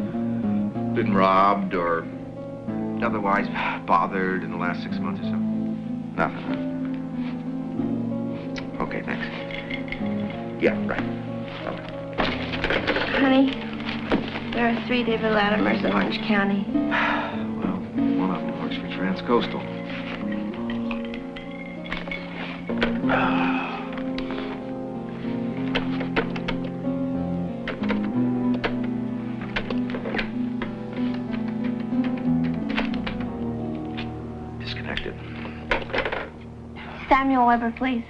been robbed or otherwise bothered in the last 6 months or so? Nothing, huh? Okay, thanks. Yeah, right. Okay. Honey, there are 3 David Latimers in Orange County. Well, one of them works for Transcoastal. Disconnected. Samuel Weber, please.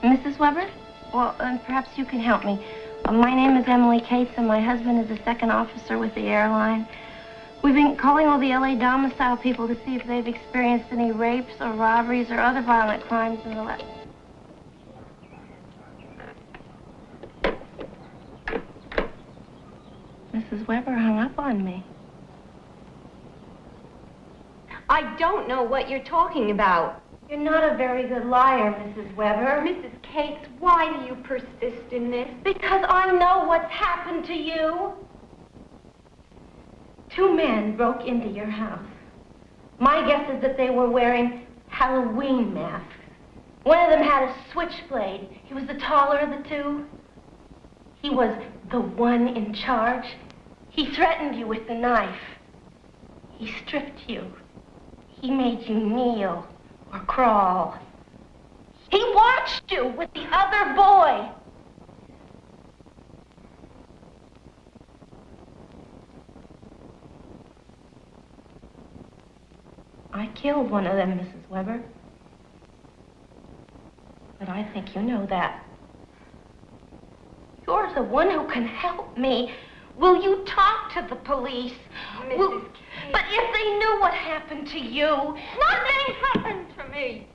Mrs. Weber? Well, perhaps you can help me. My name is Emily Cates, and my husband is a second officer with the airline. We've been calling all the LA domicile people to see if they've experienced any rapes or robberies or other violent crimes in the last... Mrs. Weber hung up on me. I don't know what you're talking about. You're not a very good liar, Mrs. Weber. Mrs. Cates, why do you persist in this? Because I know what's happened to you. 2 men broke into your house. My guess is that they were wearing Halloween masks. One of them had a switchblade. He was the taller of the 2. He was the one in charge. He threatened you with the knife. He stripped you. He made you kneel or crawl. He watched you with the other boy. I killed one of them, Mrs. Weber. But I think you know that. You're the one who can help me. Will you talk to the police? Mrs. But if they knew what happened to you... Nothing happened to me.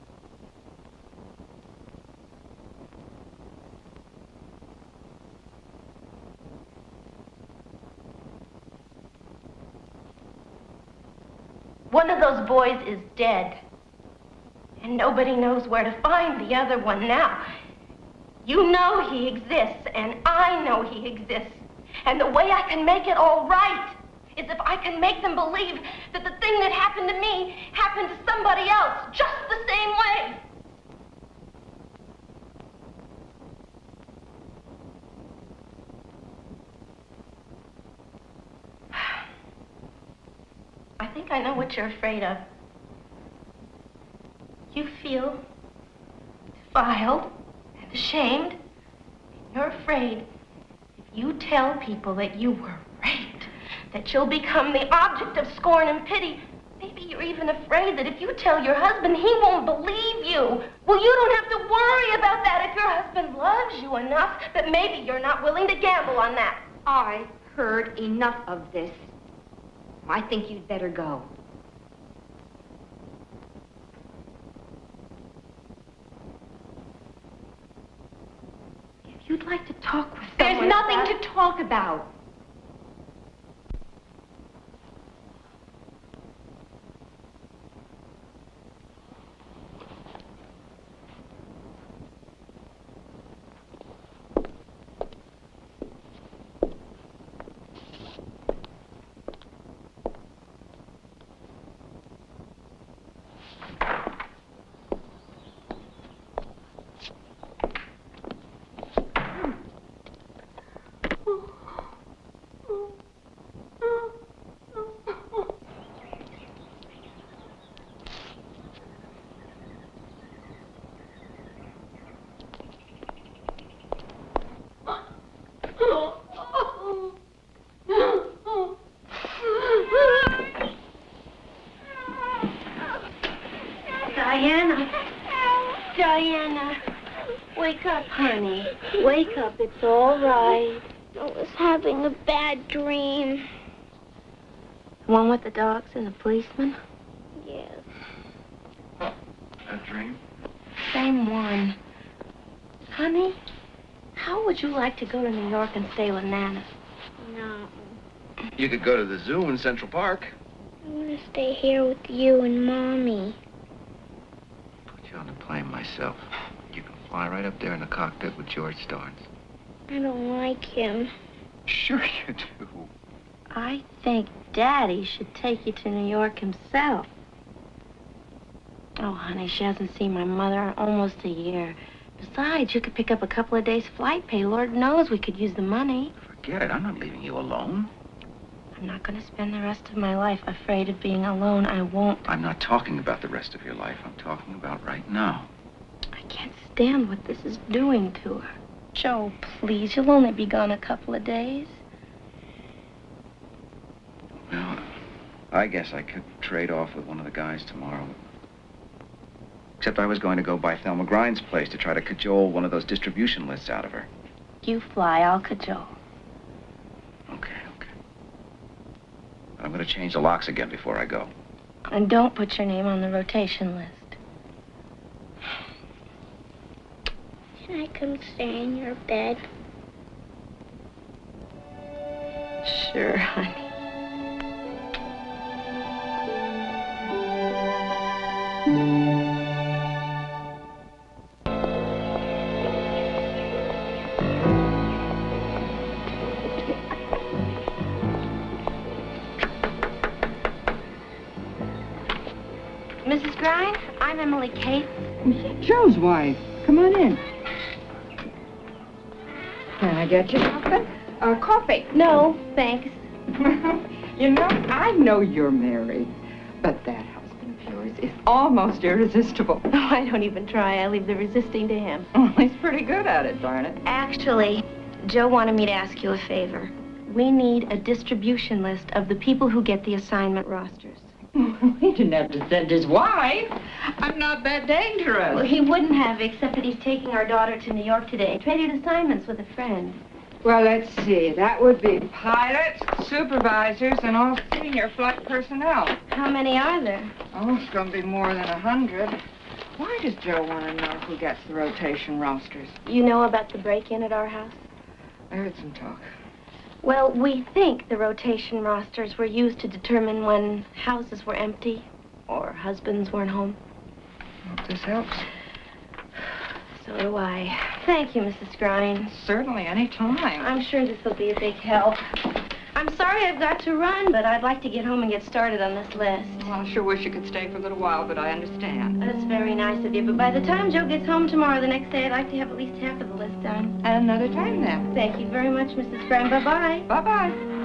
One of those boys is dead. And nobody knows where to find the other one now. You know he exists, and I know he exists. And the way I can make it all right is if I can make them believe that the thing that happened to me happened to somebody else just the same way. I think I know what you're afraid of. You feel defiled and ashamed. You're afraid if you tell people that you were raped, that you'll become the object of scorn and pity. Maybe you're even afraid that if you tell your husband, he won't believe you. Well, you don't have to worry about that if your husband loves you enough that maybe you're not willing to gamble on that. I heard enough of this. I think you'd better go. If you'd like to talk with someone... There's nothing to talk about. Diana, wake up, honey. Wake up, it's all right. I was having a bad dream. The one with the dogs and the policeman? Yes. That dream? Same one. Honey, how would you like to go to New York and stay with Nana? No. You could go to the zoo in Central Park. I want to stay here with you and Mommy. Put you on the plane myself. fly right up there in the cockpit with George Starnes. I don't like him. Sure you do. I think Daddy should take you to New York himself. Oh, honey, she hasn't seen my mother in almost a year. Besides, you could pick up a couple of days' flight pay. Lord knows we could use the money. Forget it. I'm not leaving you alone. I'm not going to spend the rest of my life afraid of being alone. I won't. I'm not talking about the rest of your life. I'm talking about right now. I can't stand what this is doing to her. Joe, please, you'll only be gone a couple of days. Well, I guess I could trade off with one of the guys tomorrow. Except I was going to go by Thelma Grind's place to try to cajole one of those distribution lists out of her. You fly, I'll cajole. Okay. But I'm going to change the locks again before I go. And don't put your name on the rotation list. Can I come stay in your bed? Sure, honey. Mrs. Grind, I'm Emily Cates. Joe's wife. Come on in. Can I get you something? Coffee. No, thanks. You know, I know you're married, but that husband of yours is almost irresistible. Oh, I don't even try. I leave the resisting to him. Well, he's pretty good at it, darn it. Actually, Joe wanted me to ask you a favor. We need a distribution list of the people who get the assignment rosters. He didn't have to send his wife. I'm not that dangerous. Well, he wouldn't have, except that he's taking our daughter to New York today. Traded assignments with a friend. Well, let's see. That would be pilots, supervisors, and all senior flight personnel. How many are there? Oh, it's going to be more than 100. Why does Joe want to know who gets the rotation rosters? You know about the break-in at our house? I heard some talk. Well, we think the rotation rosters were used to determine when houses were empty or husbands weren't home. Hope this helps. So do I. Thank you, Mrs. Grind. Certainly, any time. I'm sure this will be a big help. I'm sorry I've got to run, but I'd like to get home and get started on this list. Well, I sure wish you could stay for a little while, but I understand. That's very nice of you, but by the time Joe gets home tomorrow, the next day, I'd like to have at least half of the list done. Another time, then. Thank you very much, Mrs. Grind. Bye-bye. Bye-bye.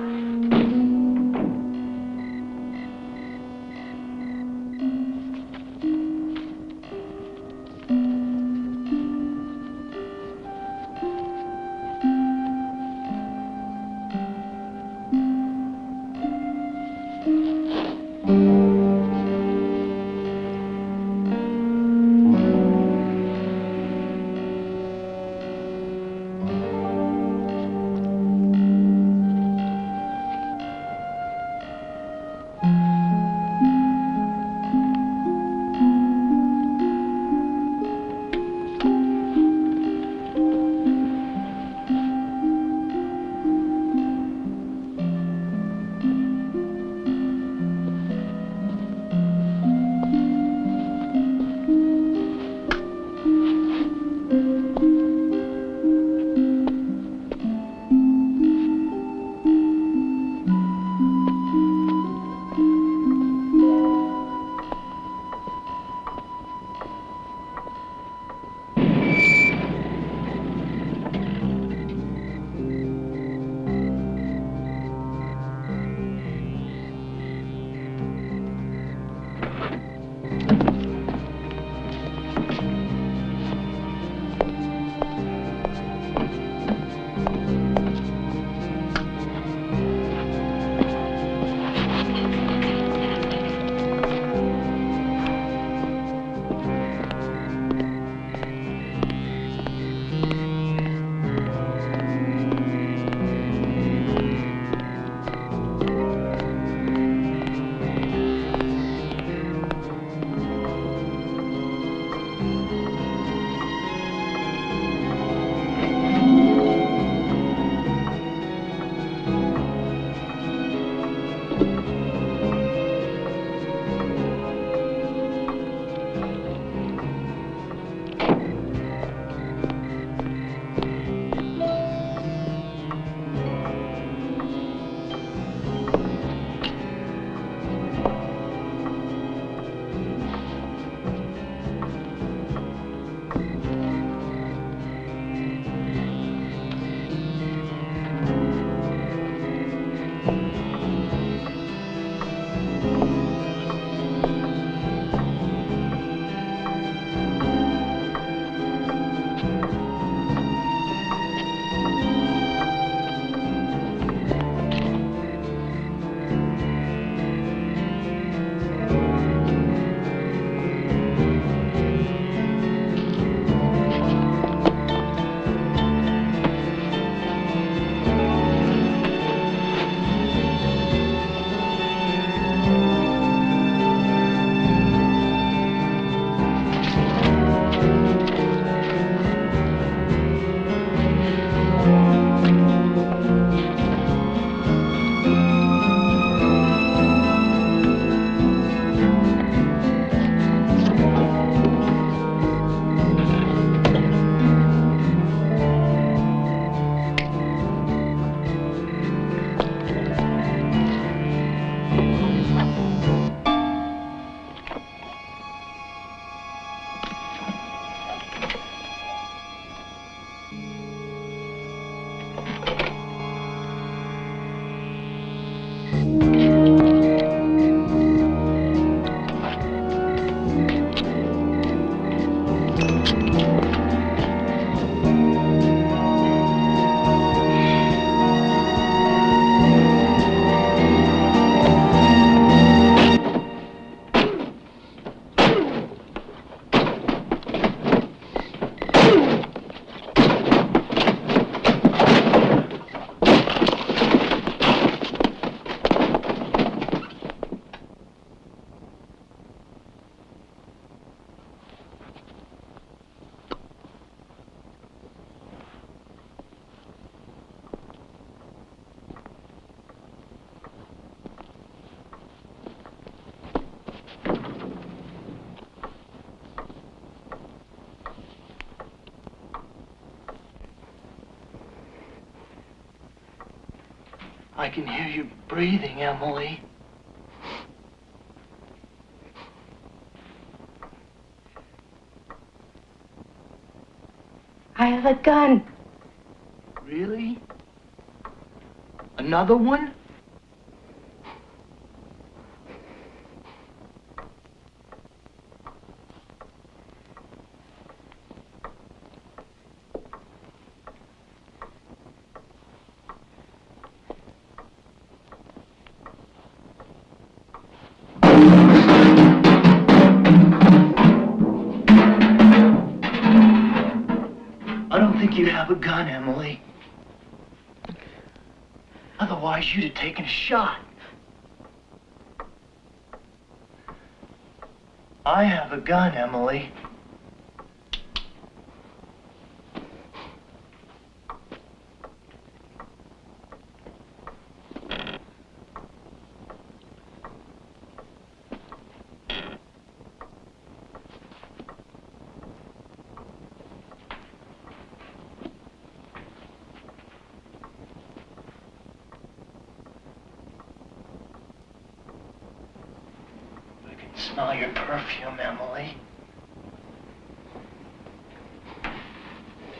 I can hear you breathing, Emily. I have a gun. Really? Another one? I don't think you have a gun, Emily. Otherwise, you'd have taken a shot. I have a gun, Emily. Smell your perfume, Emily.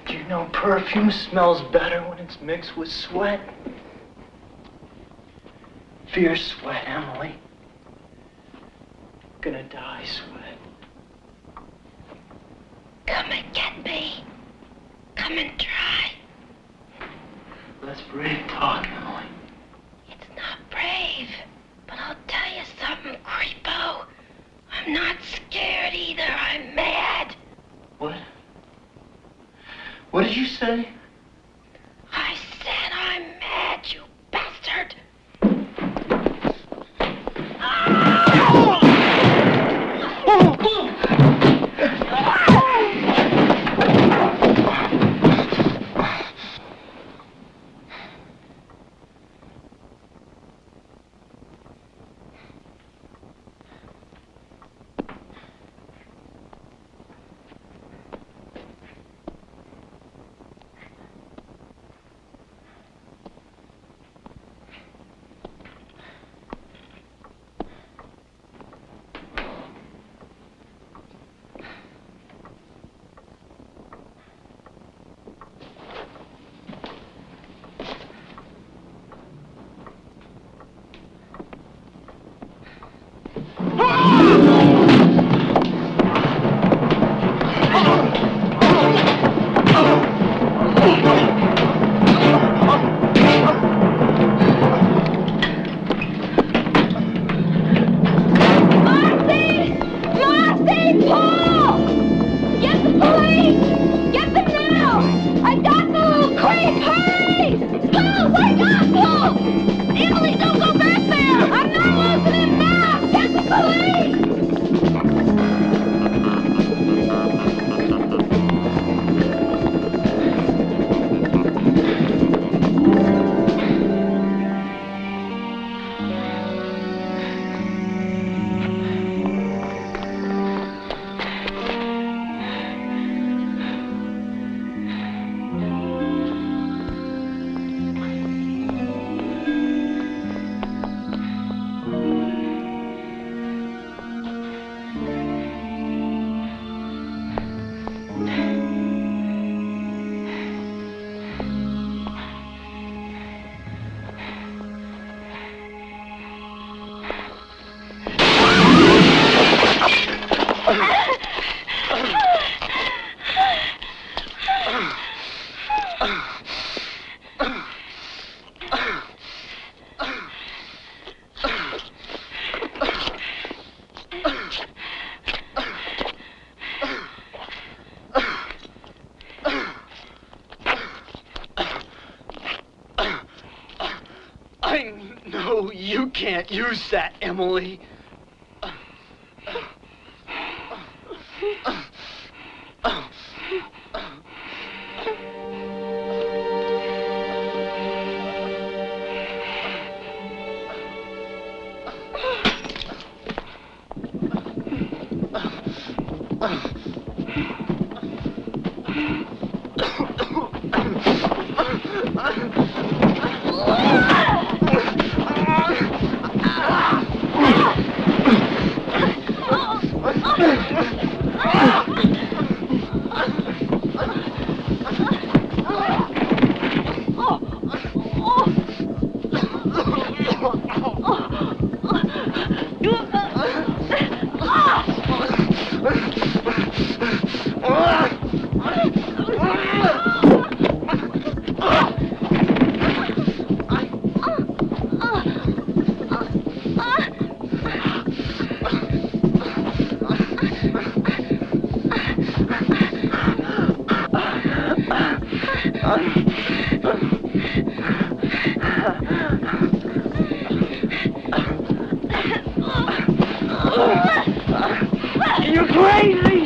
Do you know perfume smells better when it's mixed with sweat? Fear sweat, Emily. Gonna die sweat. Come and get me. Come and try. Let's brave talk, Emily. It's not brave, but I'll tell you something, creepo. I'm not scared either. I'm mad. What? What did you say? I said I'm mad, you bastard. No, you can't use that, Emily. You're crazy!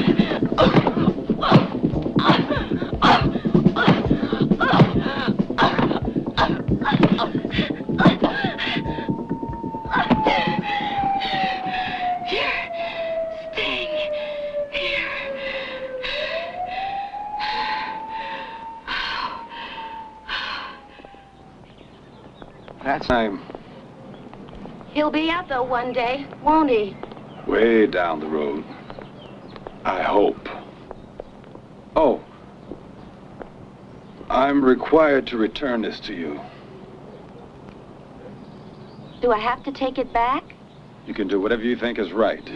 That's time. He'll be out, though, one day, won't he? Way down the road. I hope. Oh. I'm required to return this to you. Do I have to take it back? You can do whatever you think is right.